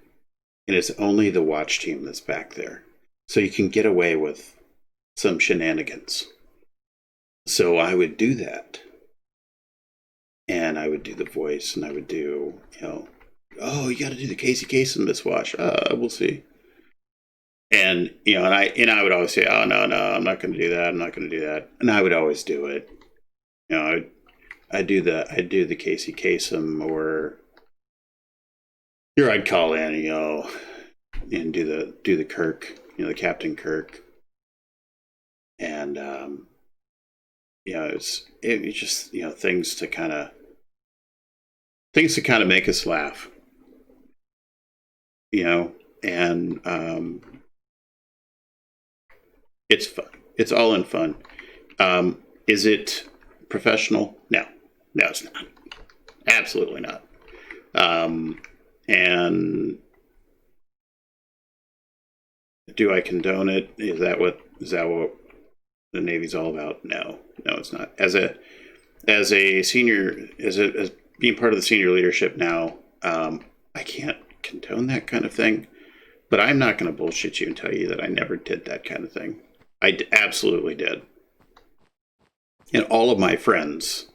and it's only the watch team that's back there. So you can get away with some shenanigans. So I would do that. And I would do the voice, and I would do, oh, you got to do the Casey Kasem this watch. We'll see. And I would always say, oh, no, I'm not going to do that. I'm not going to do that. And I would always do it. I'd do the Casey Kasem, or I'd call in, and do the Kirk, the Captain Kirk, and it's just things to kind of make us laugh, and it's fun. It's all in fun. Is it professional? No, it's not. Absolutely not. And do I condone it? Is that what the Navy's all about? No, it's not. As a senior, as being part of the senior leadership now, I can't condone that kind of thing, but I'm not going to bullshit you and tell you that I never did that kind of thing. I absolutely did. And all of my friends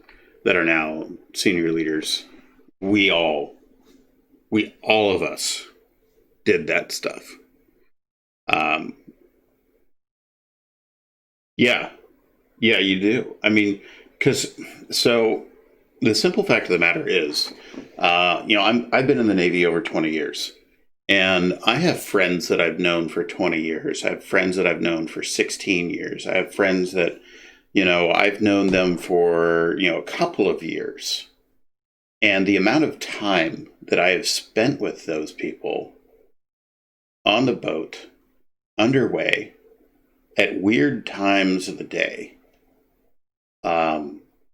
that are now senior leaders, we all of us did that stuff. Yeah, you do. I mean, so the simple fact of the matter is, I've been in the Navy over 20 years, and I have friends that I've known for 20 years. I have friends that I've known for 16 years. I have friends that, I've known them for, a couple of years. And the amount of time that I have spent with those people on the boat, underway, at weird times of the day,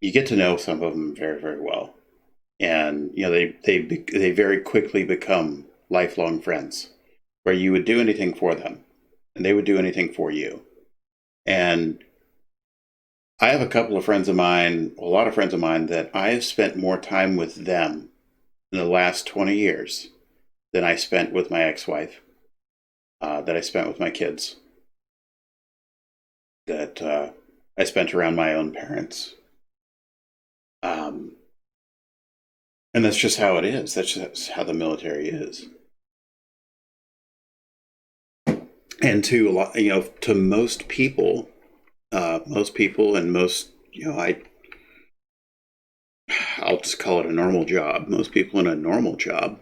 you get to know some of them very, very well, and they very quickly become lifelong friends, where you would do anything for them, and they would do anything for you. And I have a lot of friends of mine that I have spent more time with them in the last 20 years than I spent with my ex-wife, that I spent with my kids, that I spent around my own parents. And that's just how it is. That's just how the military is. And to a lot, to most people, and most, I'll just call it a normal job. Most people in a normal job,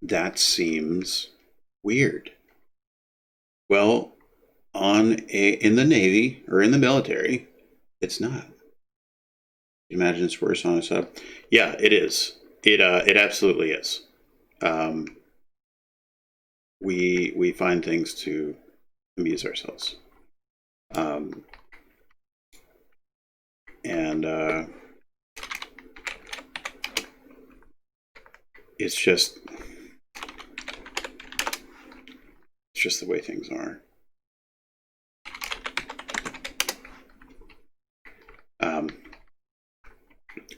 that seems weird. Well, in the Navy or in the military, it's not. Imagine it's worse on a sub. Yeah, it is. It absolutely is. We find things to amuse ourselves. And it's just the way things are.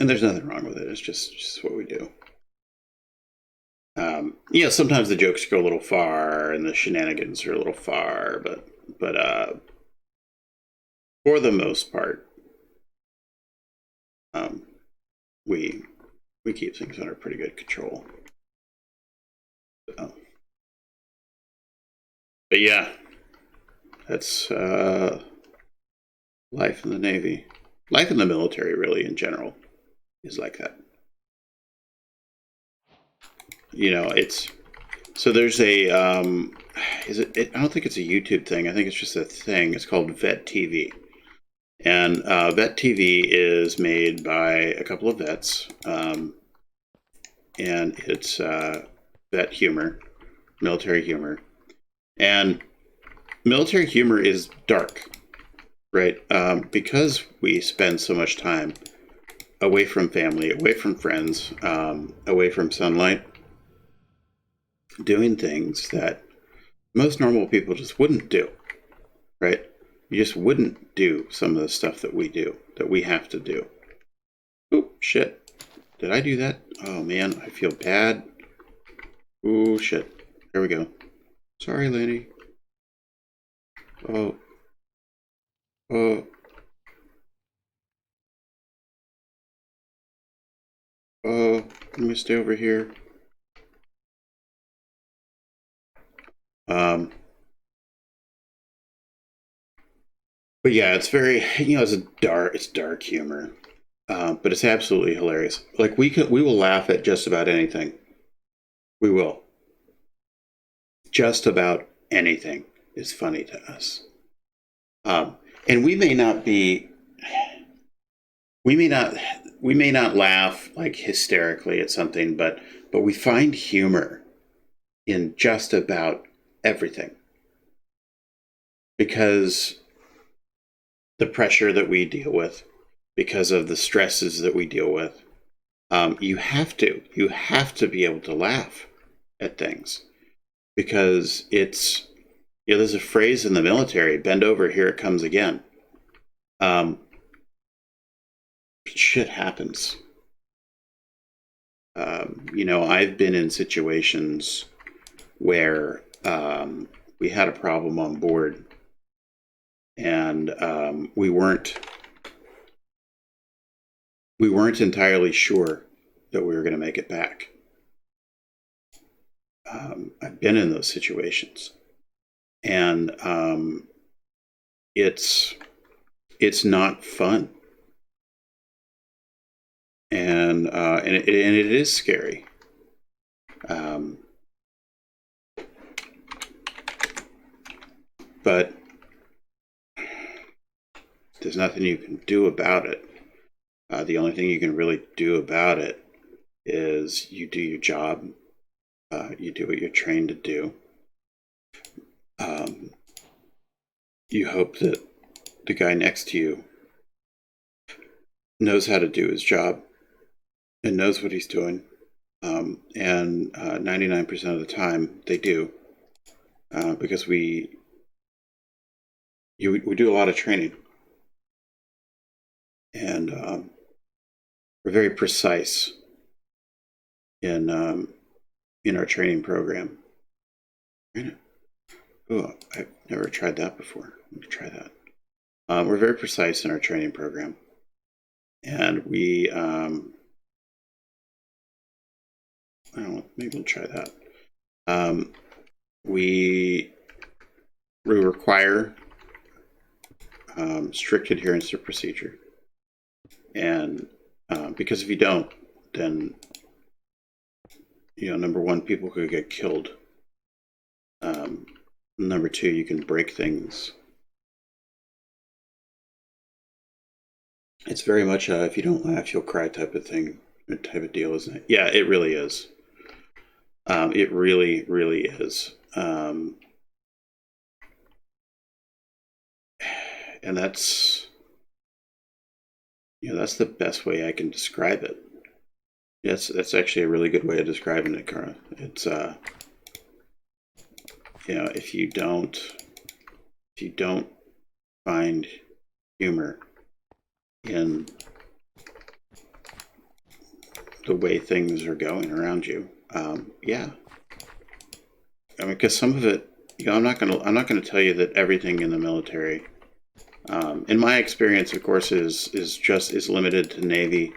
And there's nothing wrong with it. It's just what we do. Sometimes the jokes go a little far and the shenanigans are a little far, but for the most part, we keep things under pretty good control. So, but yeah, That's life in the Navy. Life in the military, really, in general, is like that. You know, it's... So there's a... I don't think it's a YouTube thing. I think it's just a thing. It's called Vet TV. And Vet TV is made by a couple of vets. And it's vet humor, military humor. And military humor is dark, right? Because we spend so much time away from family, away from friends, away from sunlight, doing things that most normal people just wouldn't do, right? You just wouldn't do some of the stuff that we do, that we have to do. Oh, shit. Did I do that? Oh, man, I feel bad. Oh, shit. There we go. Sorry, Lenny. Oh. Oh. Oh, let me stay over here. But yeah, it's very, you know, it's dark humor, but it's absolutely hilarious. Like we will laugh at just about anything. We will. Just about anything is funny to us. And we may not laugh like hysterically at something, but we find humor in just about everything. Because the pressure that we deal with, because of the stresses that we deal with, you have to be able to laugh at things, because it's, you know, there's a phrase in the military: "Bend over, here it comes again." Shit happens. You know, I've been in situations where we had a problem on board, and we weren't entirely sure that we were going to make it back. I've been in those situations, and it's not fun, and it is scary. But there's nothing you can do about it. The only thing you can really do about it is you do your job. You do what you're trained to do. You hope that the guy next to you knows how to do his job and knows what he's doing. And 99% of the time they do, because we do a lot of training, and we're very precise in our training program. Oh, I've never tried that before. I'm gonna try that. We're very precise in our training program, and we I don't know, maybe we'll try that. We require strict adherence to procedure, and because if you don't, then, you know, number one, people could get killed. Number two, you can break things. It's very much a if you don't laugh, you'll cry type of thing, type of deal, isn't it? Yeah, it really is. It really, really is. And that's, you know, that's the best way I can describe it. That's actually a really good way of describing it, Cara. It's you know, if you don't find humor in the way things are going around you, yeah. I mean, because some of it, you know, I'm not gonna tell you that everything in the military, in my experience, of course, is limited to Navy,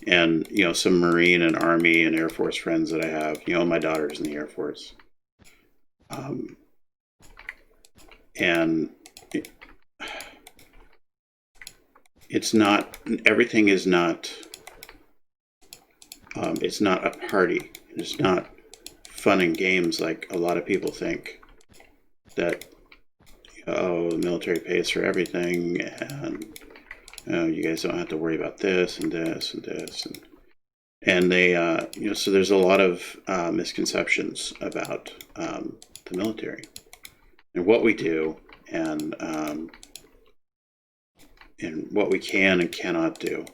and, you know, some Marine and Army and Air Force friends that I have. You know, my daughter's in the Air Force, and it's not, everything is not, it's not a party. It's not fun and games like a lot of people think that, oh, the military pays for everything, and you guys don't have to worry about this and this and this, and they, you know, so there's a lot of misconceptions about the military and what we do, and what we can and cannot do,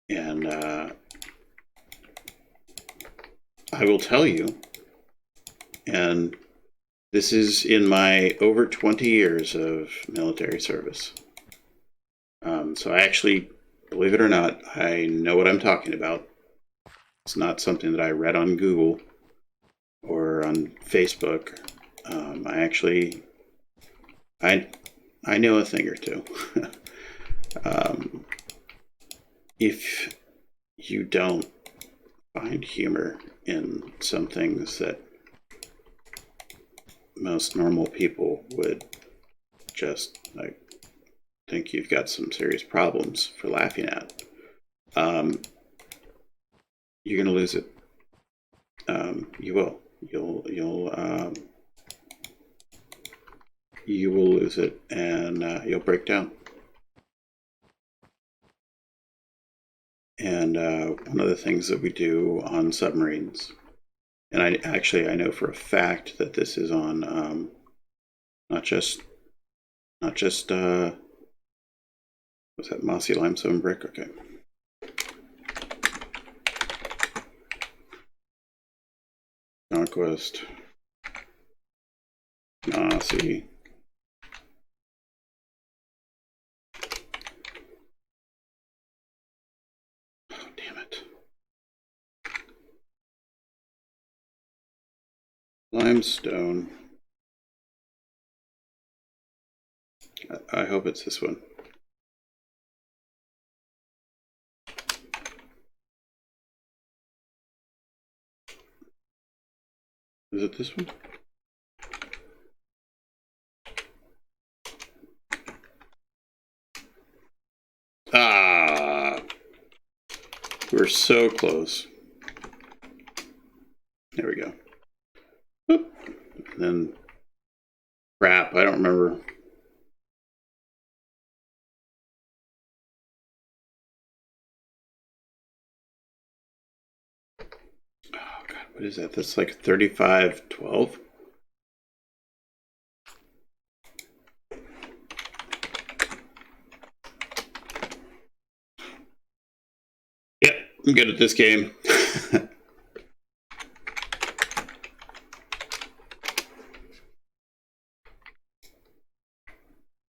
and I will tell you, and this is in my over 20 years of military service. So I actually, believe it or not, I know what I'm talking about. It's not something that I read on Google or on Facebook. I know a thing or two. If you don't find humor in some things that most normal people would just like think you've got some serious problems for laughing at, you're gonna lose it. You will. You will lose it, and you'll break down. And one of the things that we do on submarines, and I know for a fact that this is on not just what's that, mossy limestone brick? Okay. Conquest, mossy. Oh, damn it. Limestone. I hope it's this one. Is it this one? Ah, we're so close. There we go. Oop. And then, crap, I don't remember. Oh God, what is that? That's like 3512. Yep, I'm good at this game.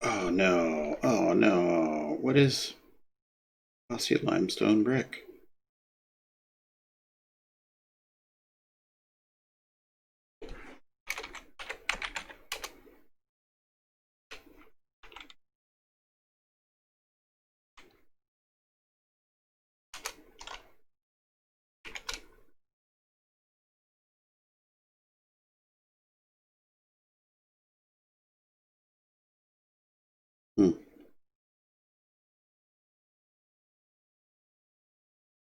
Oh no, oh no. What is mossy limestone brick?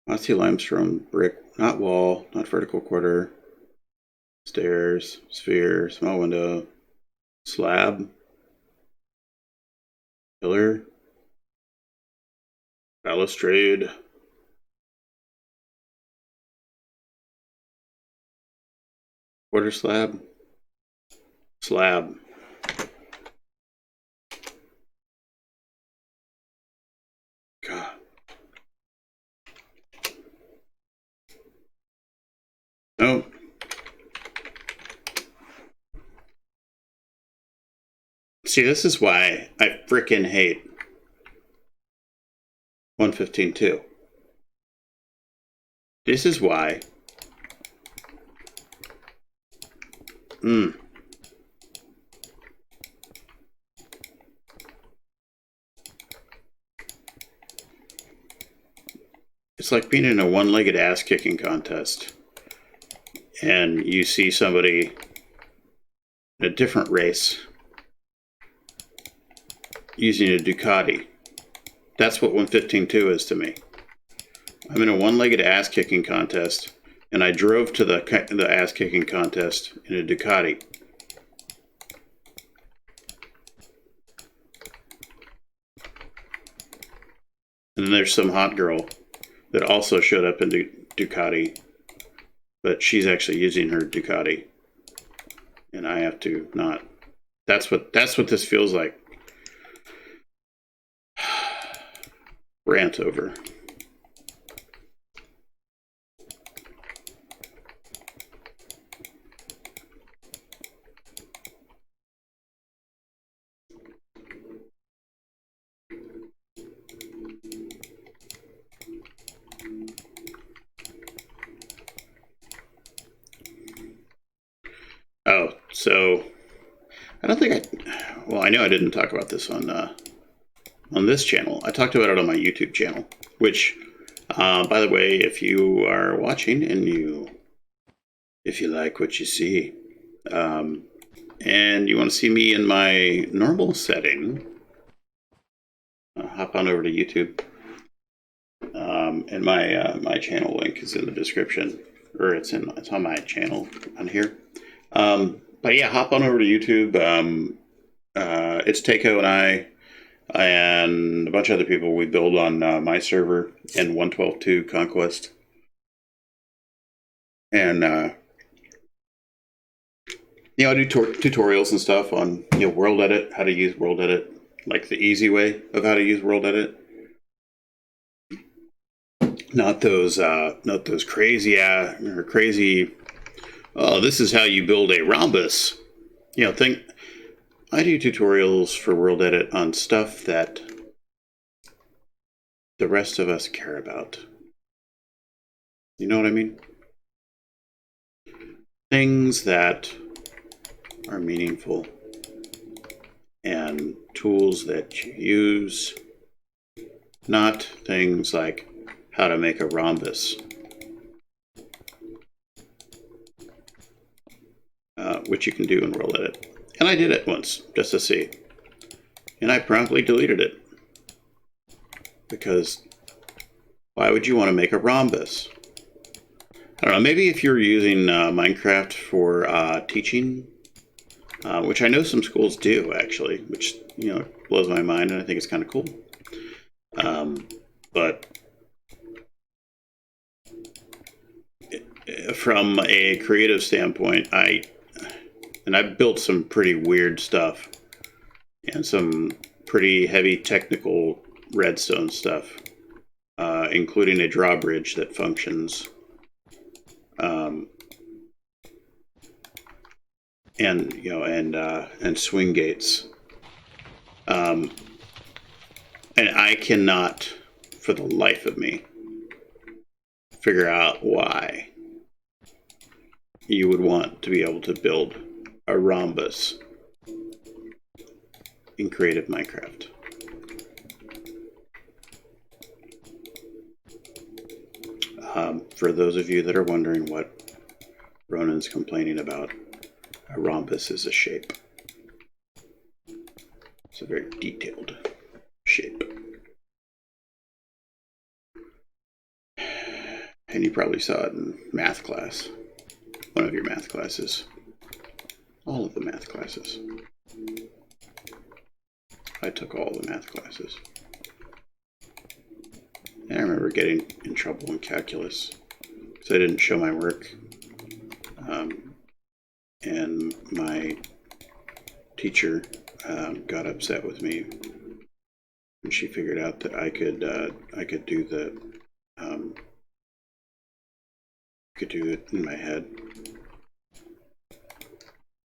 Mossy limestone brick, not wall, not vertical quarter, stairs, sphere, small window, slab, pillar, balustrade, quarter slab, slab. God. No. See, this is why I frickin' hate 115.2. This is why. It's like being in a one-legged ass-kicking contest, and you see somebody in a different race. using a Ducati. That's what 115.2 is to me. I'm in a one-legged ass-kicking contest, and I drove to the ass-kicking contest in a Ducati. And then there's some hot girl that also showed up in Ducati, but she's actually using her Ducati, and I have to not. That's what this feels like. Rant over. Oh, so I don't think well, I know I didn't talk about this on this channel. I talked about it on my YouTube channel, which, by the way, if you are watching and if you like what you see, and you want to see me in my normal setting, hop on over to YouTube. And my channel link is in the description, or it's on my channel on here. But yeah, hop on over to YouTube. It's Takeo and I and a bunch of other people. We build on my server in 112.2 Conquest. And I do tutorials and stuff on World Edit, how to use World Edit, like the easy way of how to use World Edit. Not those crazy oh, this is how you build a rhombus. I do tutorials for World Edit on stuff that the rest of us care about. You know what I mean? Things that are meaningful and tools that you use, not things like how to make a rhombus, which you can do in World Edit. And I did it once, just to see. And I promptly deleted it. Because why would you want to make a rhombus? I don't know, maybe if you're using Minecraft for teaching, which I know some schools do, actually, which, blows my mind, and I think it's kind of cool. But from a creative standpoint, I've built some pretty weird stuff and some pretty heavy technical redstone stuff, including a drawbridge that functions, and swing gates, and I cannot, for the life of me, figure out why you would want to be able to build a rhombus in creative Minecraft. For those of you that are wondering what Ronan's complaining about, a rhombus is a shape. It's a very detailed shape. And you probably saw it in math class. One of your math classes. All of the math classes. I took all the math classes. And I remember getting in trouble in calculus because I didn't show my work. And my teacher got upset with me when she figured out that I could do it in my head.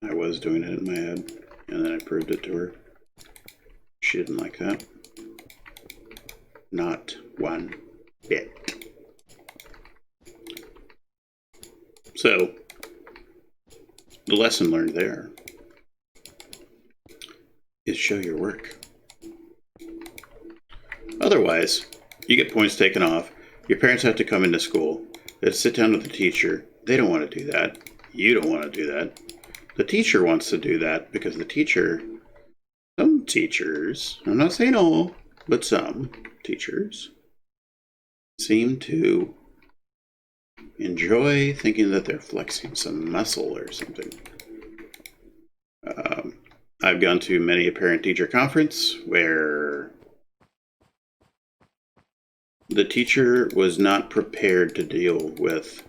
I was doing it in my head, and then I proved it to her. She didn't like that. Not one bit. So, the lesson learned there is show your work. Otherwise, you get points taken off. Your parents have to come into school. They sit down with the teacher. They don't want to do that. You don't want to do that. The teacher wants to do that because the teacher, some teachers, I'm not saying all, but some teachers seem to enjoy thinking that they're flexing some muscle or something. I've gone to many a parent-teacher conference where the teacher was not prepared to deal with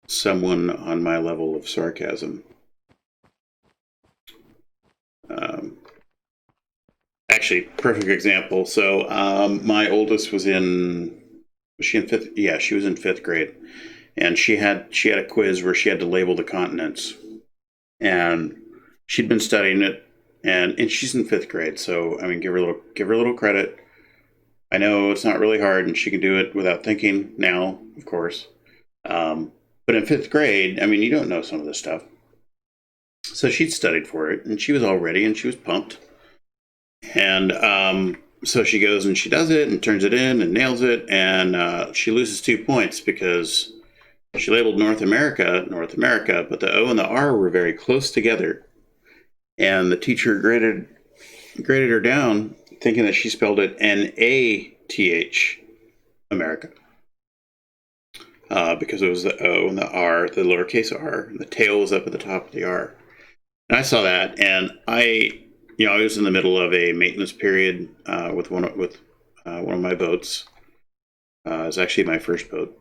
someone on my level of sarcasm. Actually, perfect example. So my oldest was she in fifth? Yeah, she was in 5th grade, and she had a quiz where she had to label the continents, and she'd been studying it, and she's in 5th grade. So I mean, give her a little credit. I know it's not really hard, and she can do it without thinking now, of course. But in 5th grade, I mean, you don't know some of this stuff. So she'd studied for it, and she was all ready, and she was pumped. And so she goes and she does it and turns it in and nails it, and she loses 2 points because she labeled North America, but the O and the R were very close together. And the teacher graded her down thinking that she spelled it N-A-T-H, America. Because it was the O and the R, the lowercase r, and the tail was up at the top of the R. And I saw that, and I was in the middle of a maintenance period with one of my boats. It was actually my first boat.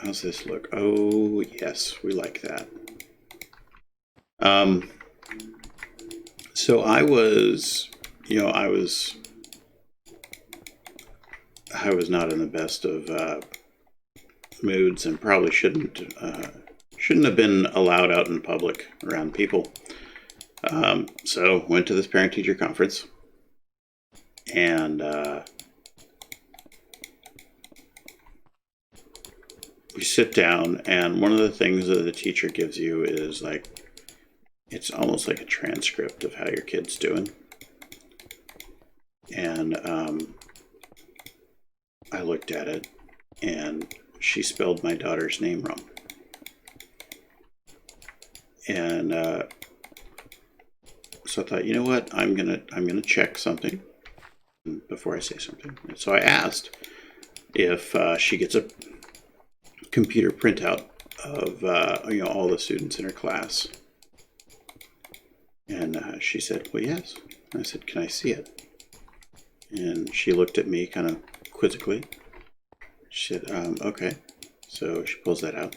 How's this look? Oh, yes, we like that. So I was not in the best of moods, and probably shouldn't have been allowed out in public around people. So went to this parent-teacher conference, and we sit down, and one of the things that the teacher gives you is it's almost like a transcript of how your kid's doing. And I looked at it, and she spelled my daughter's name wrong. And so I thought, you know what, I'm gonna check something before I say something. And so I asked if she gets a computer printout of all the students in her class. And she said, well, yes. I said, can I see it? And she looked at me kind of quizzically. She said, okay. So she pulls that out.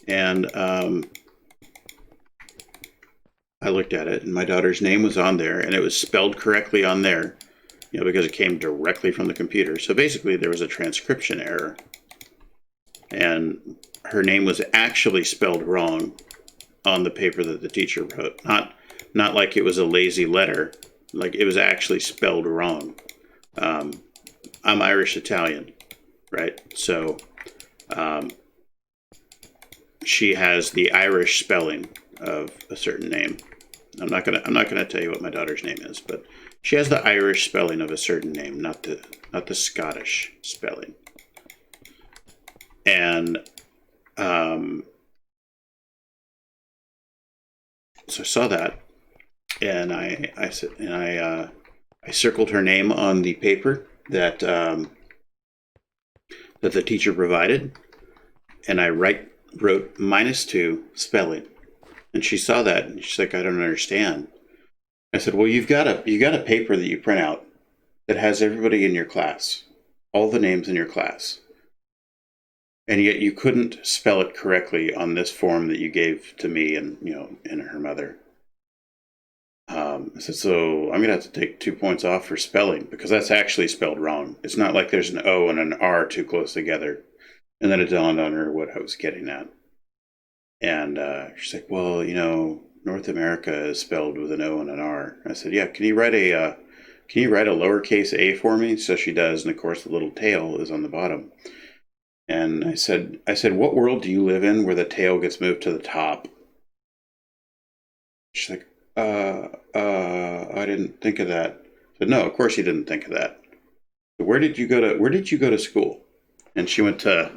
And I looked at it, and my daughter's name was on there, and it was spelled correctly on there, because it came directly from the computer. So basically there was a transcription error, and her name was actually spelled wrong on the paper that the teacher wrote. Not like it was a lazy letter, like it was actually spelled wrong. I'm Irish Italian, right? So she has the Irish spelling of a certain name. I'm not gonna tell you what my daughter's name is, but she has the Irish spelling of a certain name, not the Scottish spelling. And so I saw that, and I circled her name on the paper that that the teacher provided, and I wrote -2 spelling. And she saw that, and she's like, I don't understand. I said, well, you got a paper that you print out that has everybody in your class, all the names in your class, and yet you couldn't spell it correctly on this form that you gave to me and and her mother. I said, so I'm gonna have to take 2 points off for spelling, because that's actually spelled wrong. It's not like there's an O and an R too close together. And then it dawned on her what I was getting at. And she's like, well, North America is spelled with an O and an R. I said, yeah, can you write a lowercase a for me? So she does, and of course the little tail is on the bottom. And I said, what world do you live in where the tail gets moved to the top? She's like, I didn't think of that. I said, no, of course you didn't think of that. But where did you go to school? And she went to,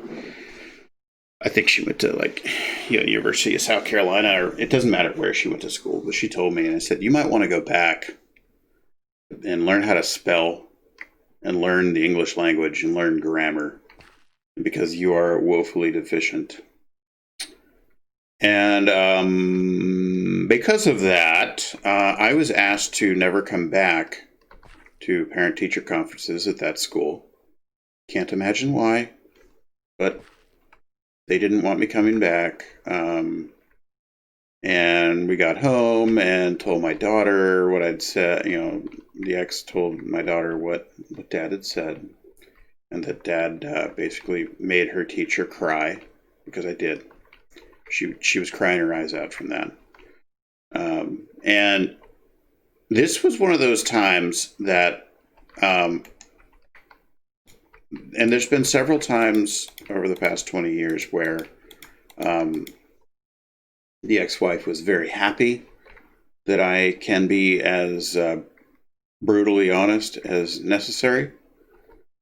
I think she went to University of South Carolina, or it doesn't matter where she went to school, but she told me, and I said, you might want to go back and learn how to spell and learn the English language and learn grammar because you are woefully deficient. And because of that, I was asked to never come back to parent-teacher conferences at that school. Can't imagine why, but they didn't want me coming back. And we got home and told my daughter what I'd said. The ex told my daughter what Dad had said, and that Dad basically made her teacher cry, because I did. She was crying her eyes out from that. And this was one of those times that, and there's been several times over the past 20 years where the ex-wife was very happy that I can be as brutally honest as necessary.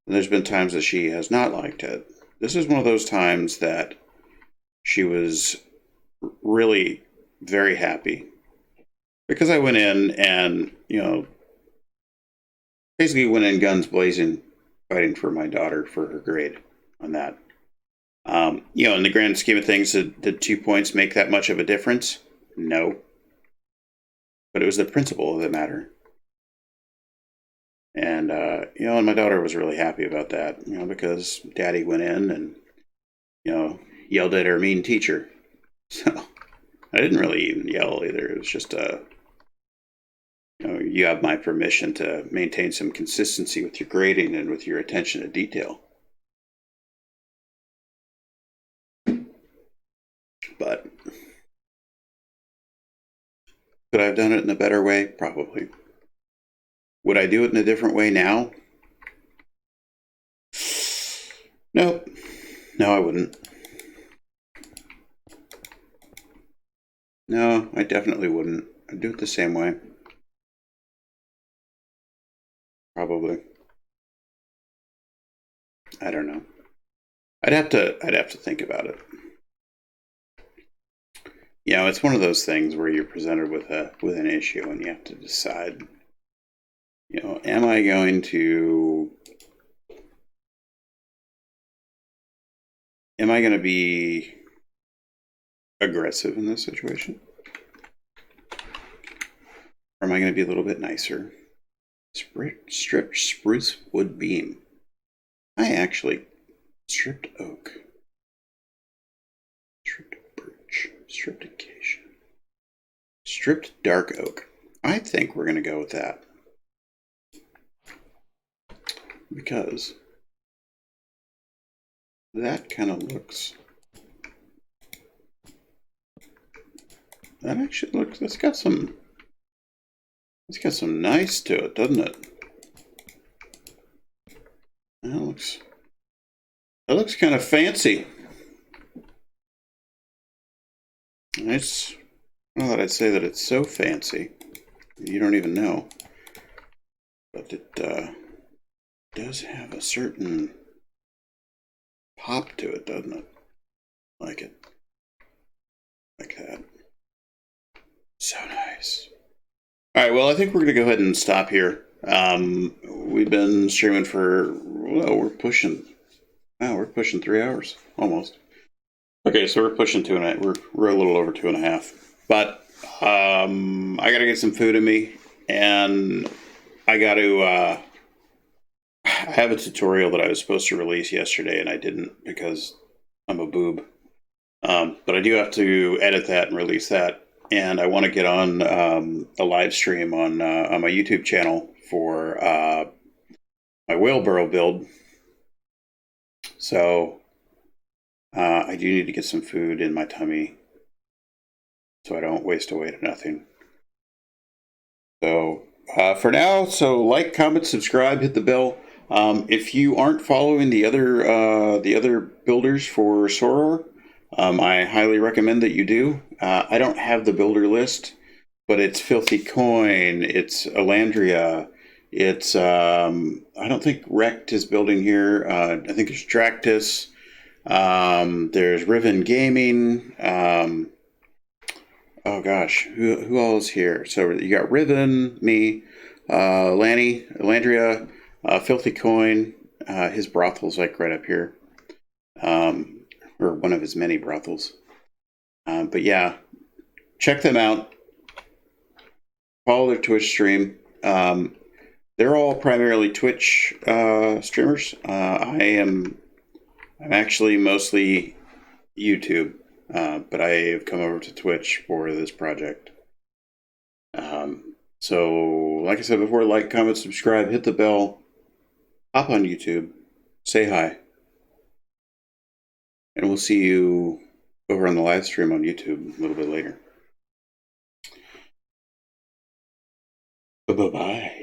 And there's been times that she has not liked it. This is one of those times that she was really very happy because I went in and, basically went in guns blazing, fighting for my daughter for her grade on that. In the grand scheme of things, did 2 points make that much of a difference? No. But it was the principle of the matter. And, and my daughter was really happy about that, because Daddy went in and, yelled at her mean teacher. So I didn't really even yell either. It was just, you have my permission to maintain some consistency with your grading and with your attention to detail. But could I have done it in a better way? Probably. Would I do it in a different way now? Nope. No, I wouldn't. No, I definitely wouldn't. I'd do it the same way. Probably. I don't know. I'd have to think about it. It's one of those things where you're presented with an issue and you have to decide, am I going to be aggressive in this situation? Or am I going to be a little bit nicer? Stripped spruce wood beam. I actually stripped oak. Stripped birch. Stripped acacia. Stripped dark oak. I think we're going to go with that. Because that kind of looks... That actually looks... It's got some nice to it, doesn't it? That looks kind of fancy. It's, well, that I'd say that it's so fancy, you don't even know. But it does have a certain pop to it, doesn't it? Like it. Like that. So nice. All right, well, I think we're going to go ahead and stop here. We've been streaming for, well, we're pushing 3 hours, almost. Okay, so we're pushing 2.5. We're a little over 2.5. But I got to get some food in me, and I got to, I have a tutorial that I was supposed to release yesterday, and I didn't because I'm a boob. But I do have to edit that and release that. And I want to get on a live stream on my YouTube channel for my WhaleBorough build. So I do need to get some food in my tummy so I don't waste away to nothing. So for now, like, comment, subscribe, hit the bell. If you aren't following the other builders for Soror, I highly recommend that you do. I don't have the builder list, but it's FilthyCoin, it's Alandria, it's, I don't think Rect is building here. I think there's Dractus, There's Riven Gaming. Oh gosh, who all is here? So you got Riven, me, Landria, FilthyCoin. His brothel's like right up here, or one of his many brothels. But yeah, check them out. Follow their Twitch stream. They're all primarily Twitch streamers. I'm actually mostly YouTube, but I have come over to Twitch for this project. So, like I said before, like, comment, subscribe, hit the bell, hop on YouTube, say hi, and we'll see you over on the live stream on YouTube a little bit later. Bye-bye.